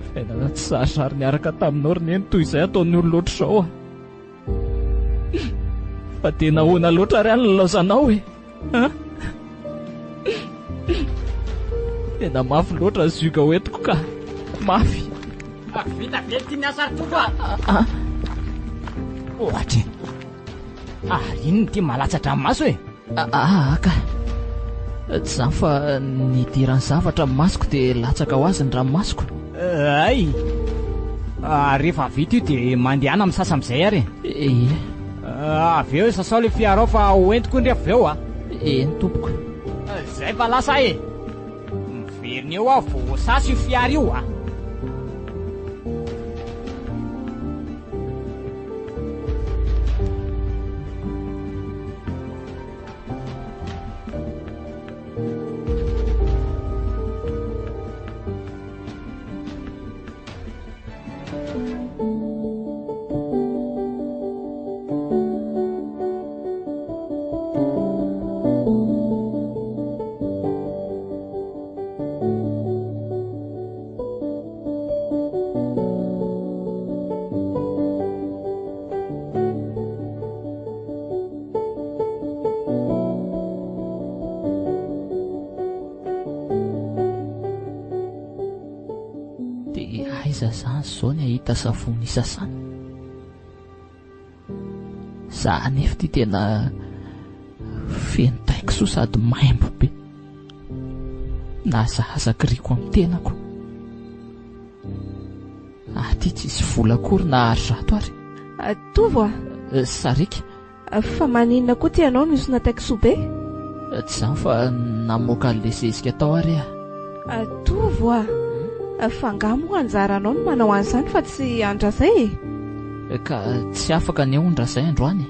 fiainana tsy sarisary niaraka taminao ry neny toy izay ataon'ny olo loatra izao a. Fa tena hoana loatra ry any lalaozanao e. Tena mafy loatra zyga hoentiko ka mafy. Vita ve ty miasa ry toko a? Ohatra inona ty malatsatra amin'ny maso e? Ka tsy zany fa nidirany zavatra amin'ny masoko dia latsaka ho azy ny ranomasoko. Ay, rehefa vita io dia mandehana amin'ny sasa amin'izay ary. Avy eo sasao ilay fiarao fa hoentiko indray avy eo a. Ny tompoko. Zay fa lasa e. Miverina eo aho vao sasy io fiara io a. Aiza zany zao ny ahita savony isasany. Za nefa ty tena feno taikosoa sady maimbo be. Nazahazaka riko amin'ny tenako. Ty tsisy vola akory na arizato ary. Tovo Sarika. Fa maninona koa ty ianao no isona taikosoa be? Tsy zany fa namoaka an'ilay zezika tao ary a. Tovo fa ngamo anjaranao no manao an'izany fa tsy andrazay e. Ka tsy afaka ny ondrazay androany.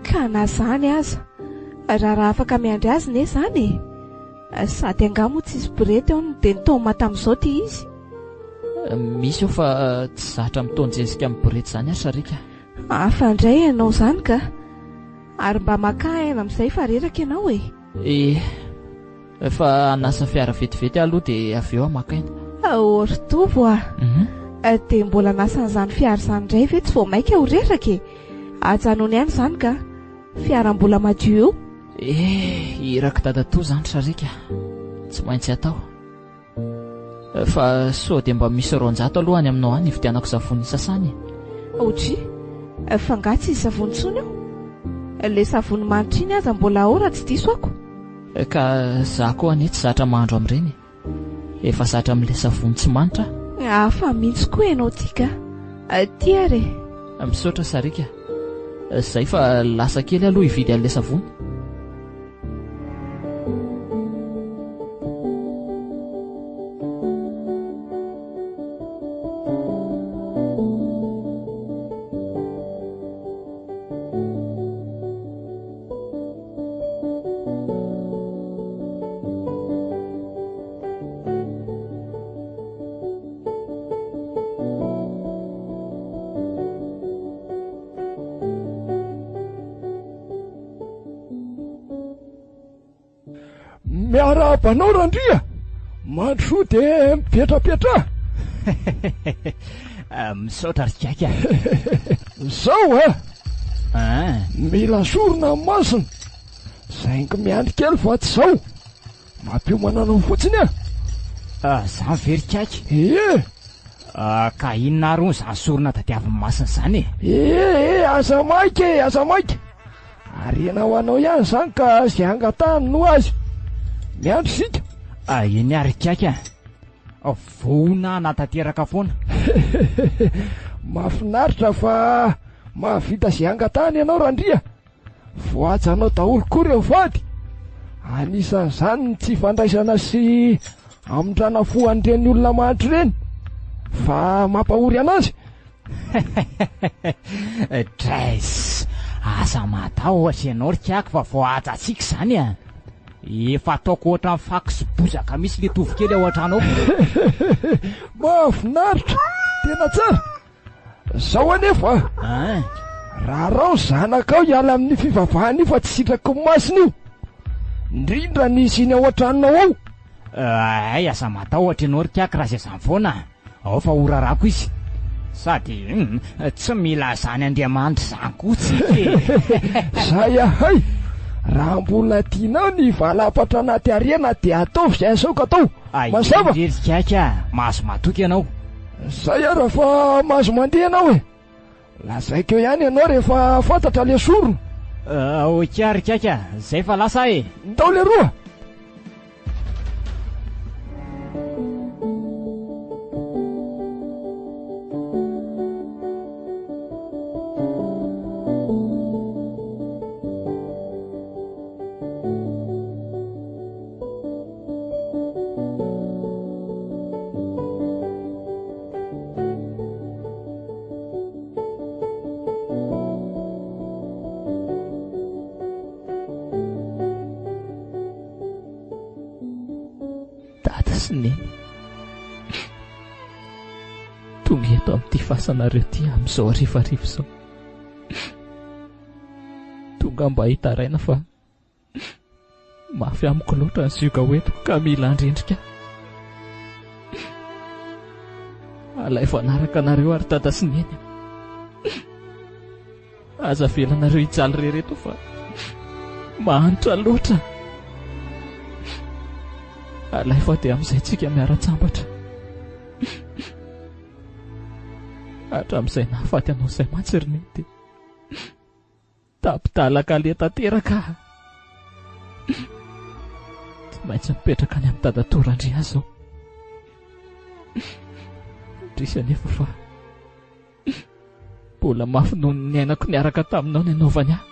Ka na zany aza raha afaka miandry azy ne zany e. Sady angamo tsisy borety ao dia nitaoma tamin'izao ty izy. Misy eo fa tsy zatra mitaony zezika amin'ny borety zany ary Sarika. Fa indray ianao zany ka ary mba maka aina amin'izay fa reraka ianao e. Fa anasa fiara vetivety aloha dia avy eo amakaina. Ory Tovo dia mbola nasan'izany fiara izany indray ve tsy vao maika ho reraka e. Ajanony ihany zany ka fiara mbola madio eo. Iraka dadatoa zany Sarika, tsy maintsy atao. Fa sao dia mba misy ronjato alohany aminao any ividianako savony sasany. Ohatry fa nga tsy savony tsony io. Ilay savony manitra iny aza mbola ao raha tsy diso ako. Ka za koa anie tsy zatra mahandro amin'ireny. Efa zatra amin'ilay savony tsy manitra. Fa mihitsy koa ianao ty ka. Ty ary misaotra Sarika. Zay fa lasa kely aloha hividy an'ilay savony. Miarabanao Randria, mandro dia mipetrapetra. Misaotra ry Kaka. Zao mila sorona masina. Saingy miandry kely fa tsy zao. Mampiomanana fotsiny Zany very Kaka. Ka inona ary zany sorona tadiavin'ny masina zany e? Aza maika. Arena ho anao ihany zany ka zay angatahany no azy. Miandry sika. Iny ary Kaka. Voana natateraka foana. Mahafinaritra fa mahavita zay angatahany ianao Randria. Voajanao daholo koa ireo vady. Anisan'izany tsy fandraisana sy amondrana fo an'ireny olona mahantra ireny. Fa mampahory anazy. Dres, asa matao ohatra ianao ry Kaka fa voajantsika zany efa ataoko ohatra ny faky sy bozaka misy le tovikely ao an-trano ao. Mahafinaritra, tena tsara. Zao anefa raha rao zanakao hiala amin'ny fivavahana io fa tsy sitrako ny masina io, indrindra nisy iny ao an-tranonao ao. Ay, asa matao ohatra ianao rikaka raha zay zany foana. Ao fa horarako izy. Sady tsy mila zany Andriamanitra zany kotsika. Zay ahay, raha mbola tianao ny valapatra anaty ariana dia ataovy zay asaoko atao. Mazava? Rikaka, mahazo matoky ianao. Zay ara fa mahazo mandeha ianao e. Lazaiko eo ihany ianao rehefa fantatra le sorona. Oka rikaka, zay fa lasa e. Ndao le roa. Sy neny tonga eto amin'ity fasanareo ty amin'izao arivarivo izao. Tonga mba hitaraina fa mafy amiko loatra ny zioga hoeto ka mila andrendrika. Alay fanaraka anareo ary tata sy neny. Aza velanareo hijaly rereto fa mahantra loatra. Alay fa dia amin'izay tsika miara-tsambatra. Hatramin'izay nahafaty anao izay mantsiry dia tapidalaka le tanteraka. Tsy maintsy mipetraka any amin'ny dadatorandry azy aho. Ndrisy anefa fa mbola mafy noho ny ainako niaraka taminao ny anaovany ahy.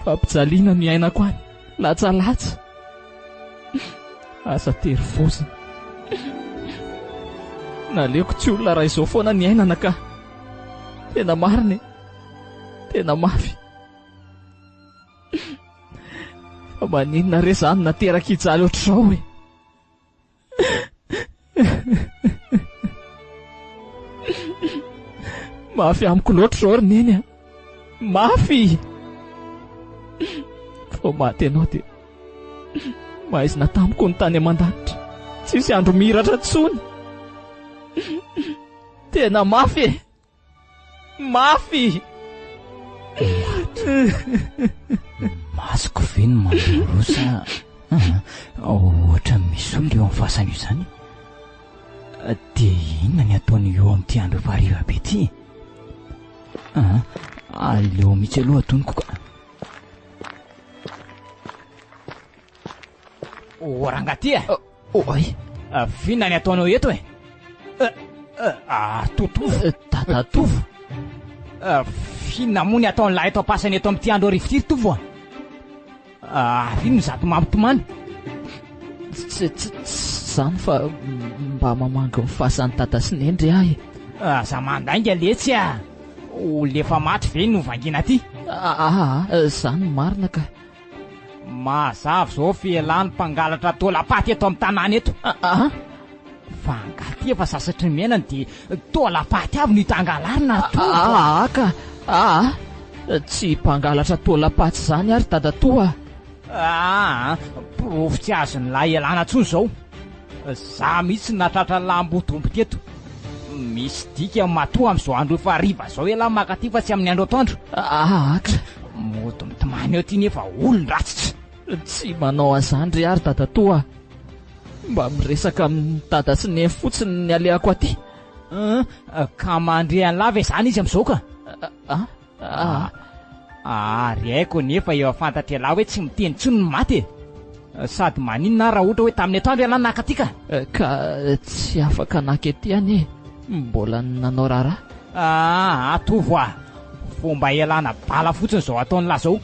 Fampijaliana ny ainako any, latsalatsa. Asa tery vozina. Naleoko tsy olona raha izao foana ny ainana ka tena marina, tena mafy. Fa maninona re zany nateraka hijaly ohatr'izao e. Mafy amiko loatra izao ry neny a. Mafy. Fa maty ianao dia mahaizina tamiko ny tany aman-danitra, tsisy andro miratra tsony. Tena mafy e. Mafy. Masoko ve ny mandrosa? Ohatra misy olona eo amin'ny fasana io zany. Dia inona ny ataony eo amin'ity andro variva be ty? Aleo mihitsy aloha atoniko ka. Rangaty e. Oay. Fiona ny ataonao eto e? Totovo. Tatatovo. Fiona moa ny ataony lahy eto ampasany eto amin'ity andro arivo ity tovo a. Vino zato mampitomany. Zany fa mba mamanga mifasany tata sy nendry ahy. Za mandainga letsy a. Lefa maty ve no vangina ty? Zany marina ka. Mazava zao fialany mpangalatra tolapaty eto amin'ny tanàna eto. Vangaty efa sasatry menany dia tolapaty avy no hitangalarina toa. Ka tsy mpangalatra tolapaty zany ary dadatoa. Profo tsy azony lahy ialana tsony zao. Za mihitsy natratra lambotombo teto. Misy dika matoa amin'izao andro efa hariva zao ialany makaty fa tsy amin'ny andro atoandro. Moto mitomany eo ty nefa olon-dratsitra. Tsy manao azandry ary dadatoa. Mba miresaka amin'ny dada sy neny fotsiny ny aleako aty. Ka mandre lava izany izy amin'izao ka. Ry haiko nefa eo afantatra lahy hoe tsy miteny tsony ny maty. Sady maninona raha ohatra hoe tamin'ny atoandro ialany naka ka. Ka tsy afaka naka ety any e. Mbola nanao raharaha. Tovo a. Fomba ialana bala fotsiny zao ataony lahy zao.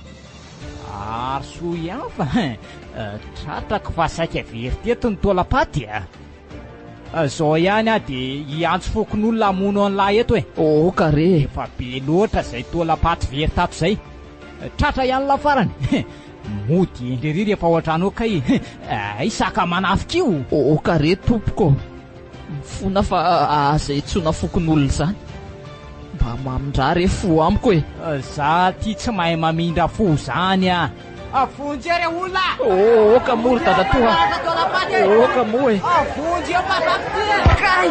Arso ihany fa tratrako fa saika very teto ny tolapaty a. Zao ihany a dia hiantso fokon'olona hamono an'lahy eto e. Kare. Efa be loatra zay tolapaty very tato zay. Tratra ihany lafarany. mody endrery rehefa ao an-trano kay isaka manafika io kare tompoko mifona fa aza itsona fokon'olona zany mba mamindra re fo amiko za ty tsy mahay mamindra fo zany avonjy re olona ka mory dadatoa ka mo avonjy eo pasapity kay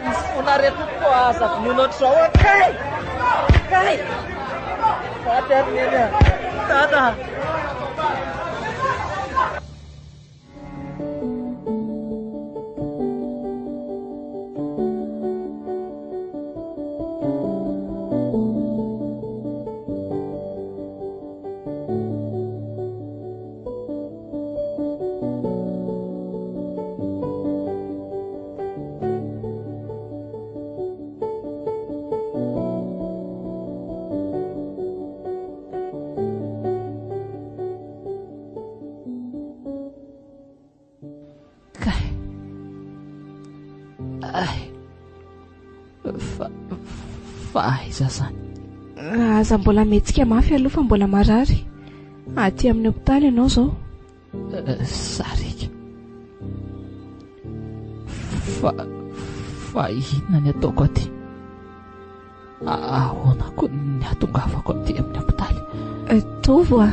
mifona re tompoko aza vinono ohatr'izao kay faty ary neny dada aiza zany aza mbola metsika mafy aloha fa mbola marary aty amin'ny hopitaly ianao zao sarika fa inona ny ataoko aty ahoanako ny atongavako aty amin'ny hopitaly tovo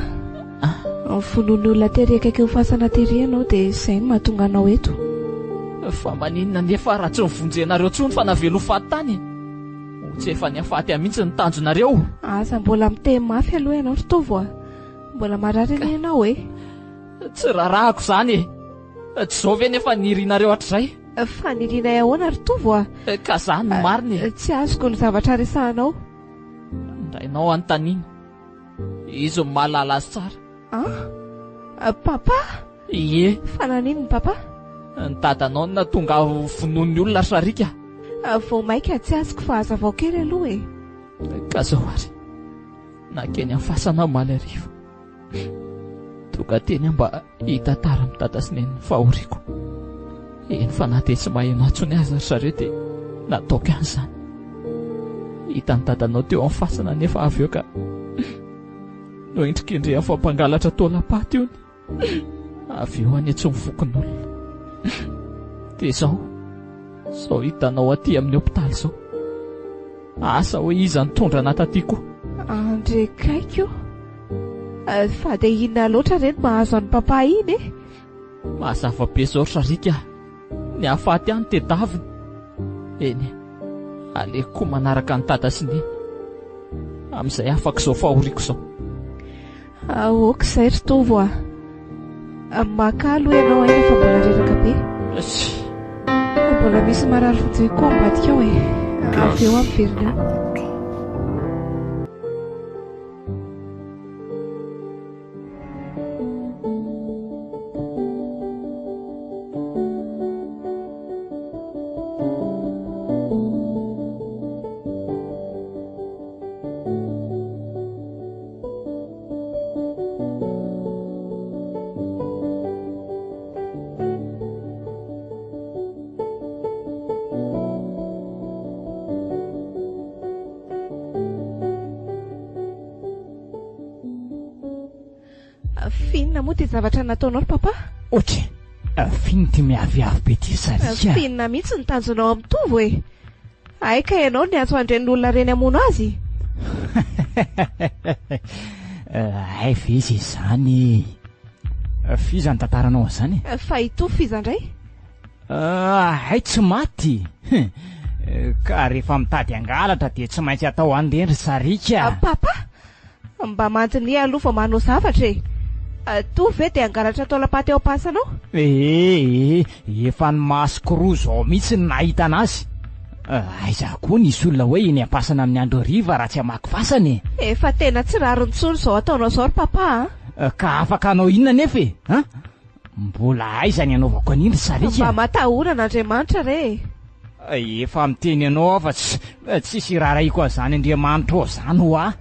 fonony olona tery akaiky ho fasana tery ianao dia izay no mahatonga anao eto fa maninona nefa raha tsy mivonjenareo tsony fa navelo faty-tany tsy efa ny afaty mihitsy ny tanjonareo aza mbola miteny mafy aloha ianao tovo mbola marary ny ianao tsy rarahako zany tsy zao ve nefa nirinareo hatr'izay fa nirina ahoana ry tovo ka zany no mariny tsy azoko ny zavatra resahanao indrainao anontaniana izy mahalala azy tsara papa ie fa nanino ny papa ny dadanao na tonga vonon'ny olona sarika vao maika tsy azoko fa aza vao kely aloha ka zao ary nakeny amin'ny fasana maly arivo tonga teny mba hitantara amin'ny dada sy neny fahoriako eny fa na dia tsy maheno antsony azy ry zareo dia nataoko an'izany hitany dadanao teo amin'ny fasana nefa avy eo ka no endrikendre amin'ny fampangalatra taolapaty io avy eo any tsy mifokon'olona dia zao hitanao aty amin'ny hopitaly zao asa hoe iza nitondra natatyko andrekaiko fa dia inona loatra reny mahazo an'ny papa iny mahazava be zao ry sarika ny afaty any tedaviny eny aleko manaraka ny dada sy neny amin'izay afaka izao fahoriako zao okizay ry tovo maka aloha ianao aina fa mbola reraka be mbola misy marary fotsy koa ambadika ao avy eo amin'ny verina finina moa ty zavatra nataonao ry papa ohatra finina ty miaviavy be ty sarika finina mihitsy ny tanjonao amin'ny tovo aika ianao ny antso andren'olona reny amono azy ay ve izy zany fiza ny tantaranao an'izany fa ito fiza indray ay tsy maty ka rehefa mitady angalatra dia tsy maintsy atao andendry sarika papa mba mantiny aloha fa manao zavatra to ve dia angalatra taolapaty ao ampasanao efa ny masoko roa zao mihitsy ny nahita anazy aiza koa nisy olona hoe eny ampasana amin'ny andro hariva raha tsy hamaky vasany efa tena tsy rarontsony zao ataonao zao ry papa ka afaka anao inona nefa mbola aiza ny anaovako an'iny sarika mba matahonan'Andriamanitra re efa miteny anao fa tsisy raraiko azany Andriamanitra ao zany ho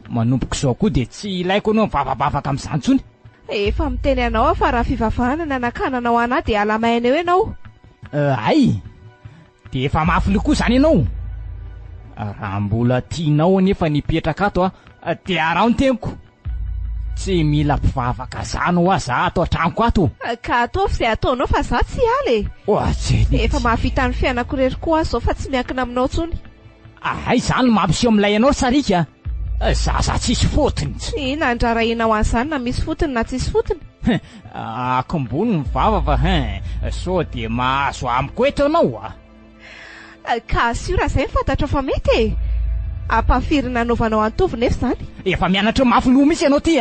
manompoko izao koa dia tsy ilaiko anao mivavabavaka amin'izany tsony efa miteny anao fa raha fivavahana ny anakananao anahy dia alamaina eo ianao ay dia efa mafily koa zany ianao raha mbola tianao nefa nipetraka ato dia arao ny teniko tsy mila mpivavaka zany ho aza ato an-tranoko ato. Ka ataovy izay ataonao fa za tsy aly oatseny efa mahavita ny fiainako rery koa azy zao fa tsy miankina aminao tsony. ay zany mampiseho amilay ianao Sarika. Zaza tsisy fotony. Ina andraraina ho an'izany na misy fotony na tsisy fotony. Akombony mivava fa so dia mahazo amiko eto ianao Ka siora izay fantatra fa mety ampafirina anaovanao antovy nefa zany. Efa mianatra mafy loha misy ianao ty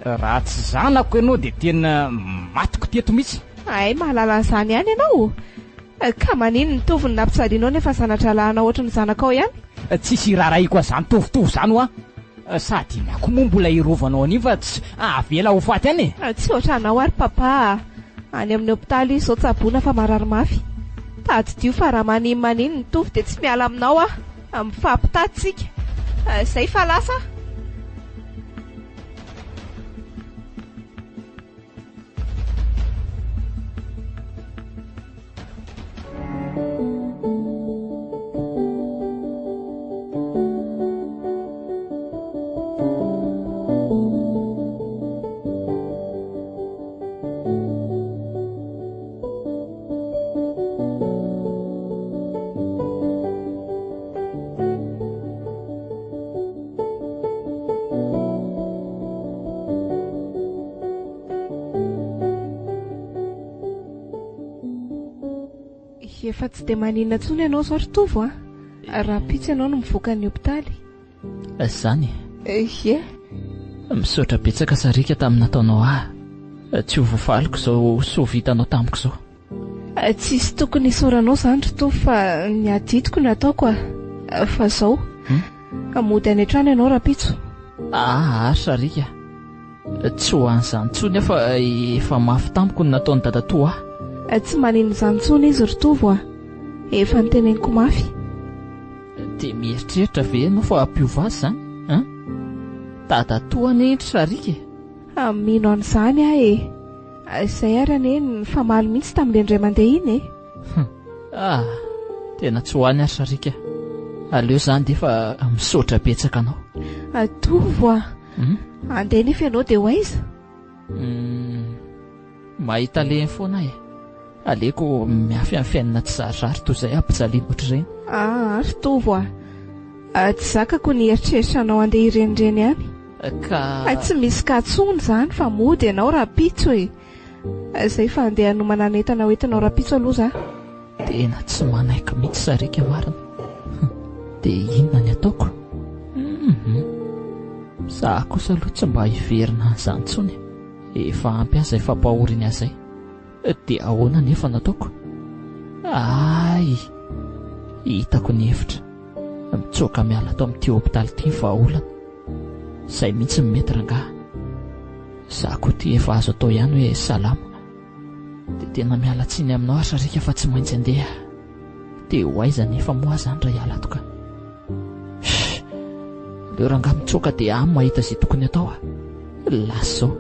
raha tsy zanako ianao dia tena matiko teto mihitsy. Ay mahalala an'izany ihany ianao. Ka manino ny tovony nampitsalianao nefa sanatra lahana ohatry ny zanakao ihany. Tsisy iraraiko azany tovitovy zany sady mako moa mbola irovanao an'io fa tsy avela ho faty any. Tsy ohatranao ary papa. Any amin'ny hopitaly izao tsaboana fa marary mafy. Tadidio fa raha manino ny tovy dia tsy miala aminao mifampitatsika. Izay fa lasa. Efa tsy dia maninona intsony ianao zao ritovo raha pitsy ianao no mivoaka ny hopitaly. Zany Ie misaotra betsaka Sarika tamin'ny nataonao tsy ho voafaliko izao so vitanao tamiko izao. Tsisy tokony isaoranao zany ritovo fa ny adidiko no ataoko fa izao mody any an-trano ianao raha pitso. Sarika tsy ho an'izany ntsony fa efa mafy tamiko ny nataony dadatoa. Tsy manino izany ntsony izy ritovo efa niteneniko mafy. Dia mieritreritra ve ianao fa ampiova azy zany dadatoa ny Sarika. Mino an'izany izay ary ny famaly mihitsy tamin'ilay indray mandeha iny tena tsy hoany ary Sarika. Aleo zany dia efa misaotra betsaka anao. Tovo andeha nefa ianao dia ho aiza? Mahita leny foana aleko miafy amin'ny fiainana tsy zarizary toy izay ampijaliana ohatr'ireny. Ritovo tsy zakako ny eritreritranao andeha irenireny ihany. Tsy misy katsony zany fa mody ianao raha pitso izay fa andeha hanomana entana hoentinao raha pitso aloha za. Tena tsy manaiky mihitsy Sarika marina. Dia inona ny ataoko? Za kosa aloha tsy mba hiverina an'izany intsony. Efa ampy aza efa mpahoriny azay. Dia ahoana nefa nataoko? Hitako ny hevitra mitsoaka miala tao amin'ity hopitaly ity ny vahaolana. Izay mihitsy mety rangaha. Za koa ty efa azo atao ihany hoe salama. Dia tena miala tsiny aminao ary Sarika fa tsy maintsy andeha. Dia ho aiza nefa moa zany raha hiala toka. Leo rangaha mitsoaka dia mahita izay tokony atao lasa zao.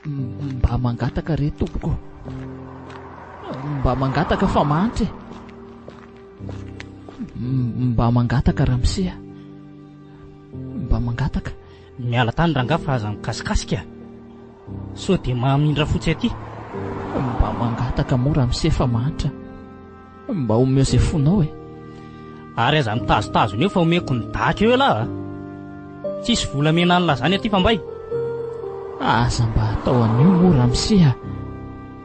Mba mangataka re tompoko. Mba mangataka fa mantry. Mba mangataka Ramsia. Mba mangataka. Miala tany rangaha fa aza mikasikasika. So dia mamindra fotsy aty. Mba mangataka moa Ramsia fa mantra. Mba omeo izay fonao Ary aza mitazotazo eo fa omeko ny daka eo lahy Tsisy volamena an'la zany aty fa mbay. Aza mba atao an'io moa Ramsia.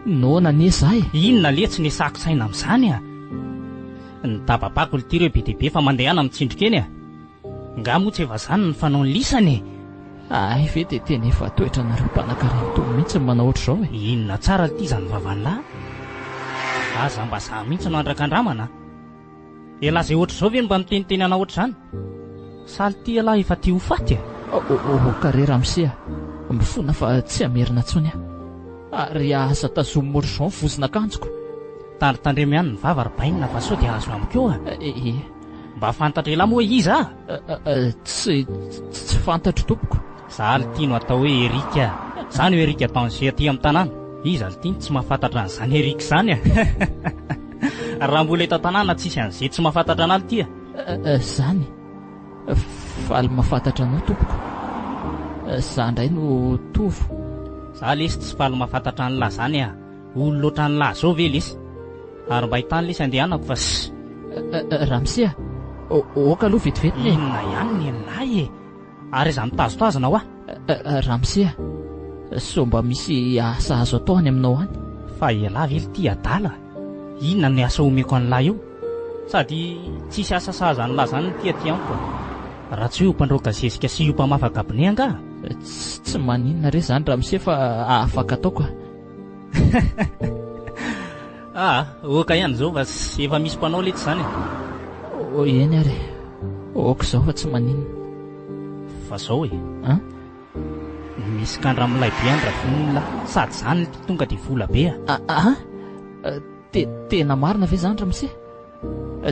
Nona ne zahay. Inona le tsy nesako saina amin'izany Ny tababako ity ireo be dia be fa mandehana mitsindrika eny Nga moa tsy efa zany ny fanao ny lisany ve dia tena efa toetranareo mpanan-karena toy mihitsy manao ohatr'izao Inona tsara ity zany vavan'lahy. Aza mba za mihitsy no andrakandramana. Ela izay ohatr'izao ve mba miteniteny ana ohatr'izany. Saly ty alahy efa ty ho faty Kare Ramsia, mifona fa tsy hamerina intsony ary asa tazomy Morison vozona akanjoko. Tandrotandremo ihany ny vava rybainina fa sao dia azo amiko mba fantatra ela moa iza tsy fantatro tompoko. Za litino atao hoe Erika, zany hoe Erika Danger aty amin'ny tanàna. Iza litino tsy mahafantatra an'izany Erika zany raha mbola eto an-tanàna tsisy an'izay tsy mahafantatra anazy ity zany faly mahafantatra anao tompoko. Za ndray no tovo. Za lesy tsy faly mahafantatra an'lahy zany olo loatra an'lahy zao ve lesy ary mba hitany lesy andehanako fa Ramsia, oka aloha vetivety inona ihany ny lahy ary za mitazotazona ho Ramsia, so mba misy asa azo atao any aminao any. Fa ela vely ty adala, inona ny asa omeko an'lahy io sady tsisy asa sahaza an'lahy zany ty aty amiko raha tsy hompandroka zezika sy hiopa mafagabone anga. Tsy maninona re zany Ramsia fa afaka ataoko oka ihany zao fa efa misy mpanao lety zany eny ary oka zao fa tsy maninona fa zao misy kandra amin'ilay be andra vonona sady zany ty tonga dia vola be tena marina ve zany Ramsia?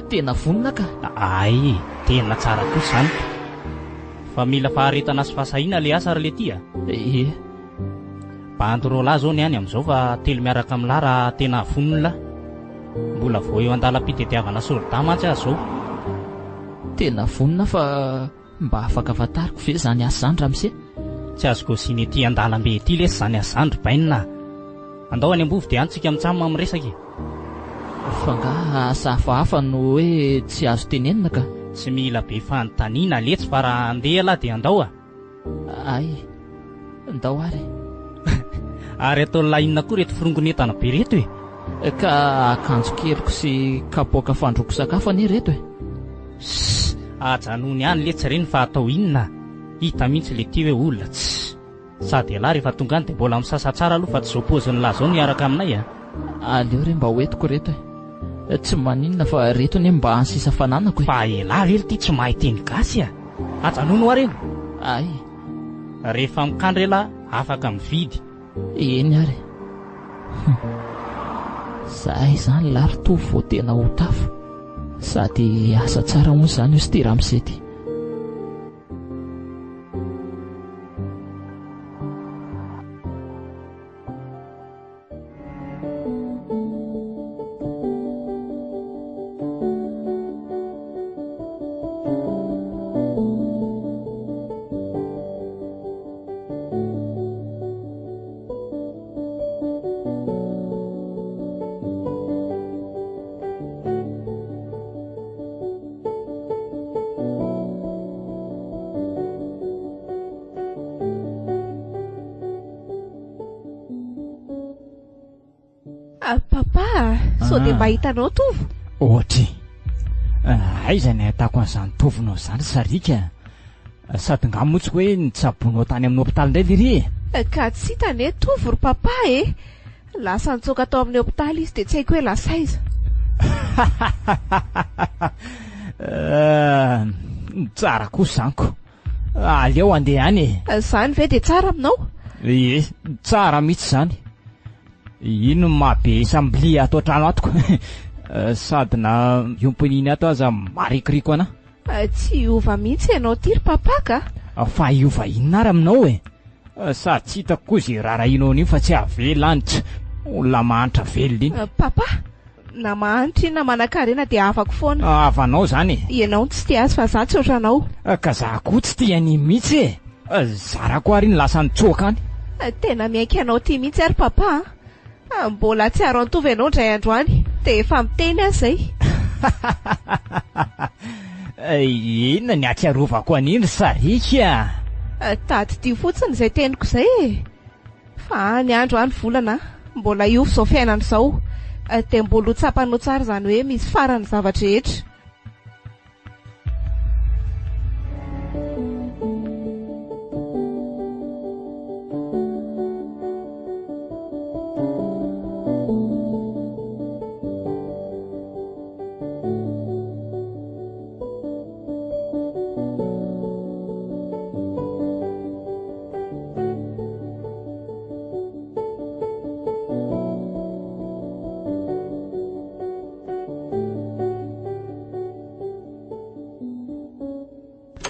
Tena vonona ka? Ay, tena tsara kosa zany fa mila faharetana sy fahasahiana le asa ary le ty bandrôla zao ny any amin'izao fa telo miaraka amin'ny lahy raha tena vonona mbola vao eo an-dalam-pitetiavana solda mantsy azy zao. Tena vonona fa mba afaka afantariko ve zany asa zany Ramsia? Tsy azoko siny ety an-dalambe ety lesy zany asa zany rybainina. Andao any ambovy dia antsika mitsamina miresaka fa nga asa hafahafa no hoe tsy azo tenenina ka? Tsy mila be fanontaniana letsy fa raha andeha lahy dia andao ay, andao ary ary atao lainina koa reto firongonetana be reto ka akanjo keliko sy kapoaka fandroko sakafo anie reto ajanony any letsy reny fa atao inona hita mihitsy le ty hoe olona tsy sady lahy rehefa tonga any dia mbola misasa tsara aloha fa tsy zao poziny lahy zao niaraka aminay aleo re mba hoetiko reto tsy maninona fa reto anie mba ansisa fananako fa ela vely ty tsy mahay teny gasy ajanono a reny ay rehefa mikandra ela afaka mividy eny ary zahay zany lary to vao tena ho tafo sady asa tsara moa zany io sy ty Ramsia ty. Papa, sao dia mba hitanao tovo? Ohatry aiza ny ahitako an'izany tovinao zany Sarika sady ngamotsy hoe nitsabonao tany amin'ny hôpitaly indray lery Ka tsy hitane tovo ry papa lasa nitsoaka tao amin'ny hôpitaly izy dia tsy haiko hoe lasa aiza. Tsara kosa zaniko aleo andeha any Zany ve dia tsara aminao? Tsara mihitsy zany. Ino mabe samblia ato trano atoko sady na iompininy ato aza marikiriko ana tsy ova mihitsy ianao ty ry papa ka? Fa iova inona ary aminao sady tsy hitako koa zay rarahinao an'io fa tsy avely lanitra olona mahantra vely iny papa, na mahanitra na manan-karena dia afako foana. Avanao zany Ianao tsy tia azy fa za tsy ohatranao. Ka za koa tsy tia any mihitsy zara koa ary ny lasa nitsoaka any. Tena miaiky anao ty mihitsy ary papa mbola tsy aro antovy ianao ndray androany dia efa miteny azy zay. Inona ny atsiarovako an'iny Sarika? Tady tio fotsiny izay teniko izay fa ny androany volana mbola iovy izao fiainana izao dia mbola ho tsapanao tsara zany hoe misy farany zavatra rehetra.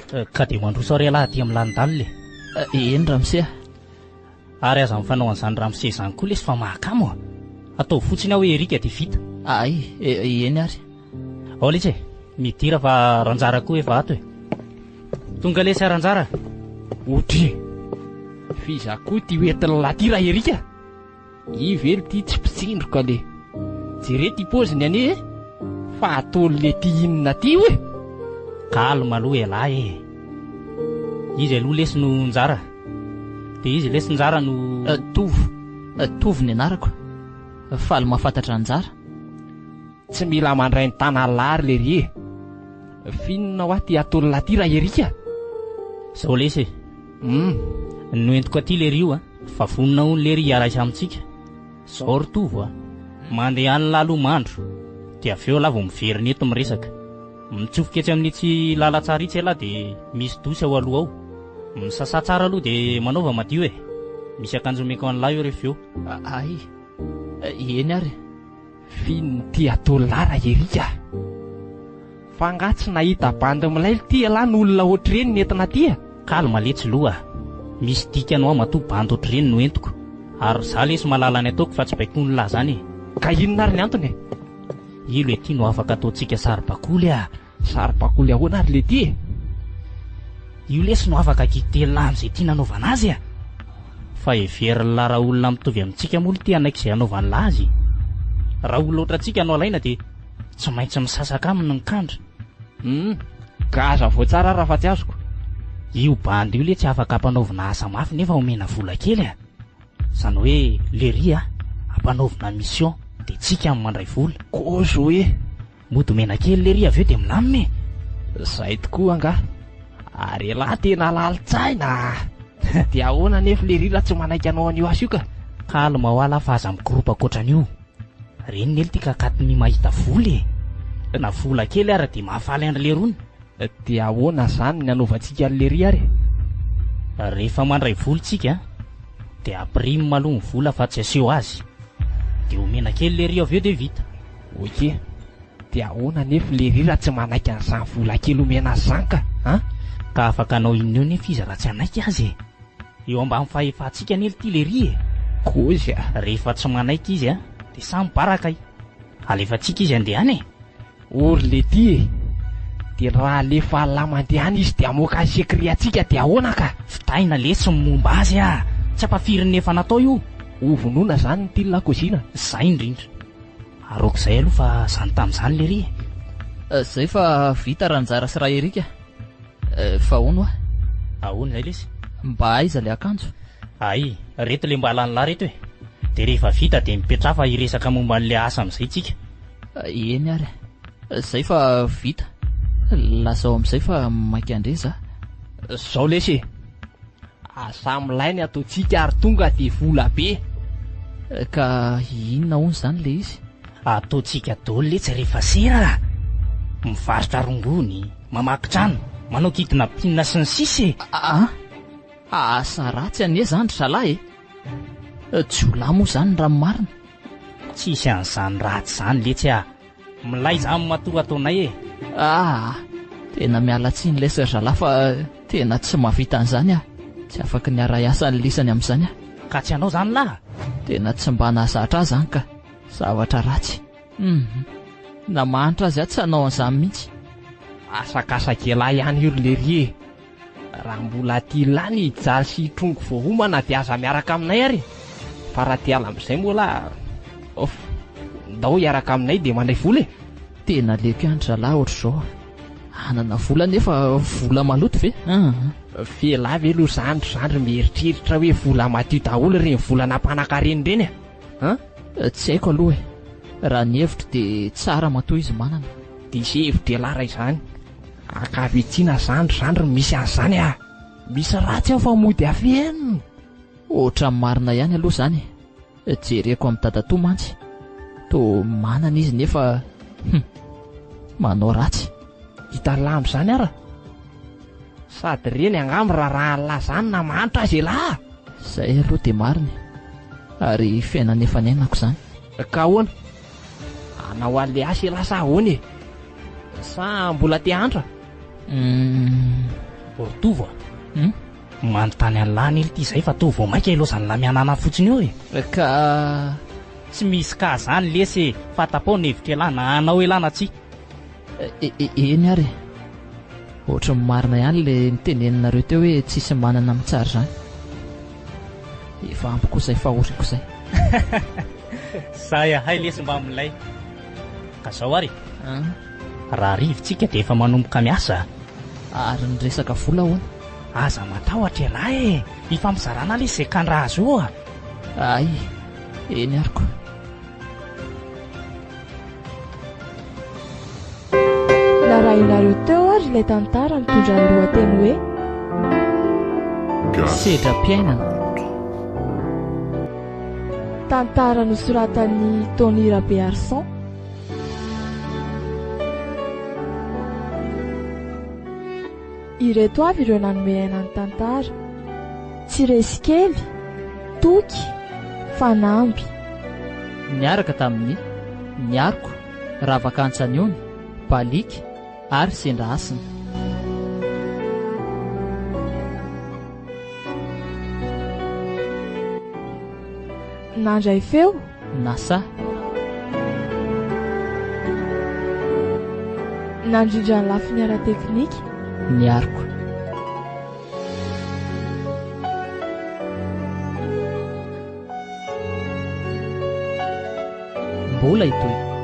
Ka dia mandroso ary alahy aty amin'ny lanindalile. Eny Ramose. Ary aza mifanao an'izany Ramose izany koa lesy fa mahakamo a. Atao fotsiny aho hoe Erika dia vita. Eny ary. Ao lesy e, midira fa Ranjara koa efa ato e. Tonga lesy Ranjara. Otry fiza koa ty hoentin'ny latira Erika. I velo ty tsy mpitsindroka le. Jere ty poziny ane e. Fa atolo le ty inona ty hoe. Kalma aloha elahy e. Izy aloha lesy no Njara. Dia izy lesy Njara no Tovo ny anarako. Faly mahafantatra Njara. Tsy mila mandray ny tana lary le rie. Finona ho aty atolo latira Erika. Zao lesy no entiko aty le rio a. Fa vonona ho le ry araisa amintsika. Zao ry Tovo a. Mandeha any lalomandro. Dia avy eo lavo miverina eto miresaka. Mitsofoka etsy amin'itsy lalatsara itsy elahy dia misy dosy ao aloha ao. Misasa tsara aloha dia manaova madio e. Misy akanjo meko an'lahy eo rehefa eo. Eny ary. Finny ty atolo lara Erika. Fa nga tsy nahita bandy milay ty elahy n'olona ohatr'ireny nentina ty a. Kalma letsy loha. Misy dikanao aho matoa bandy ohatr'ireny no entiko. Ary za lesy malala ny ataoko fa tsy baiko ny lahy zany e. Ka inona ary ny antony? Ilo ety no afaka ataontsika saribakoly a. Saribakoly ahoana ary le ty e? Io lesy no afaka kitelina amin'izay tia nanaovana azy a. Fa everiny lahy raha olona mitovy amintsika moa ty anaiky izay anaovany lahy azy. Raha olona ohatratsika no alaina dia tsy maintsy misasaka aminy ny kandra. Ka aza vao tsara raha fa tsy azoko. Io bandy io le tsy afaka ampanaovina asa mafy nefa omena vola kely a. Zany hoe le ry a ampanaovina mission dia tsika amin'ny mandray vola. Kozo hoe mody omena kely le ry avy eo dia milamina e. Zay tokoa anga. Ary elahy tena lalitsaina. Dia ahoana nefa le ry raha tsy manaiky anao an'io asa io ka? Kalma ho ala fa aza mikoropa akoatran'io. Reny nely ty kakatiny mahita vola e. Na vola kely ary dia mahafaly andry le rony. Dia ahoana zany ny anaovantsika le ry ary? Rehefa mandray vola tsika dia aprime maloha ny vola fa tsy aseho azy. Dia omena kely le ry avy eo dia vita. Oke. Dia ahoana nefa le ry raha tsy manaiky an'izany vola kely omena azy zany ka? Ka afaka anao inona eo nefa izy raha tsy anaiky azy e. Eo ambany fahefantsika nely ty le ry e. Kozy a. Rehefa tsy manaiky izy a dia samy baraka i. Alefantsika izy andehany e. Ory le ty e. Dia raha alefa lahy mandehany izy dia amoaka ny sekriatsika dia ahoana ka? Fitaina lesy momba azy a. Tsy ampafiry nefa natao io. Hovonoina zany ny ty lakozina. Zay indrindra. Aroko izay aloha fa zany tamin'izany le ry e. Zay fa vita Ranjara sy raha Erika. Fa hono a? Ahoana izay lesy? Mba aiza le akanjo? Ay, reto le mba alany lahy reto e. Dia rehefa vita dia mipetraha fa hiresaka momba an'ilay asa amin'izay tsika. Eny ary. Zay fa vita. Lazao amin'izay fa maiky andreza. Zao lesy e. Asa milainy ataontsika ary tonga dia vola be. Ka inona hono zany le izy? Ataontsika daholo letsy rehefa sera. Mivarotra rongony, mamaky trano, manao kidnapping sy ny sisa e. Asa ratsy anie zany zalahy e. Tsy ho lamo zany raha marina. Tsisy an'izany ratsy zany letsy a. Milay zany matoa ataonay e. Tena miala tsiny lesy zalahy fa tena tsy mahavita an'izany a. Tsy afaka ny ara iasa ny lisany amin'izany a. Ka tsy anao zany lahy? Tena tsy mba nahazatra azy zany ka. Zavatra ratsy. Na mahantra azy a tsy hanao an'izany mihitsy. Asakasakela ihany io le ry e. Raha mbola ty lany hijaly sy trongo voahomana dia aza miaraka aminay ary. Fa raha ty ala amin'izay moa lahy ndao hiaraka aminay dia mandray vola e. Tena leko ihany zalahy ohatr'izao. Anana vola nefa vola maloto ve? Fela ve aloha zandro mieritreritra hoe vola madio daholo reny vola nampanankareny reny a? Tsy haiko aloha e. Raha ny hevitra dia tsara matoa izy manana. Disy hevitra elahy raha izany. Akavitsiana zandro misy an'izany a. Misy ratsy aho fa mody afeny. Ohatra marina ihany aloha zany. Jereko amin'ny dadatoa mantsy. To manana izy nefa manao ratsy. Hita lamo zany ara. Sady reny angamba raha lazany na manitra azy elahy. Zay aloha dia marina. Ary fiainana efa nenako zany. Ka ahoana? Anao an'le asa lasa ahoana e? Sa mbola te hantra? Bortovo manontany an'lany ily ty izay fa to vao maika ilozany lamianana fotsiny eo e ka tsy misy ka zany lesy fa tapao ny hevitra elana anao elana tsi eny ary ohatra marina ihany le niteneninareo teo hoe tsisy manana mitsara zany efa ampiko izay fahoriko izay zay ahay lesy mba amin'ilay ka zao ary raha rivotsika dia efa manomboka miasa ary ny resaka vola hoana aza matahotra lahy e ifampizarana le izay kandraha azy eo a ay eny ariko narahinareo teo ary ilay tantara mitondra ny lohateny hoe sedra-piainana tantara nosoratan'ny Tony Rabearson. Ireto avy ireo nanome aina ny tantara: Tsiresikely, Toky, Fanamby. niaraka tamin'ny Niariko, Ravak'Antsaniony, Balika ary Sendra Asina. Nandray feo Nasa, nandrindra ny lafiny ara-teknika Niariko. Mbola itoy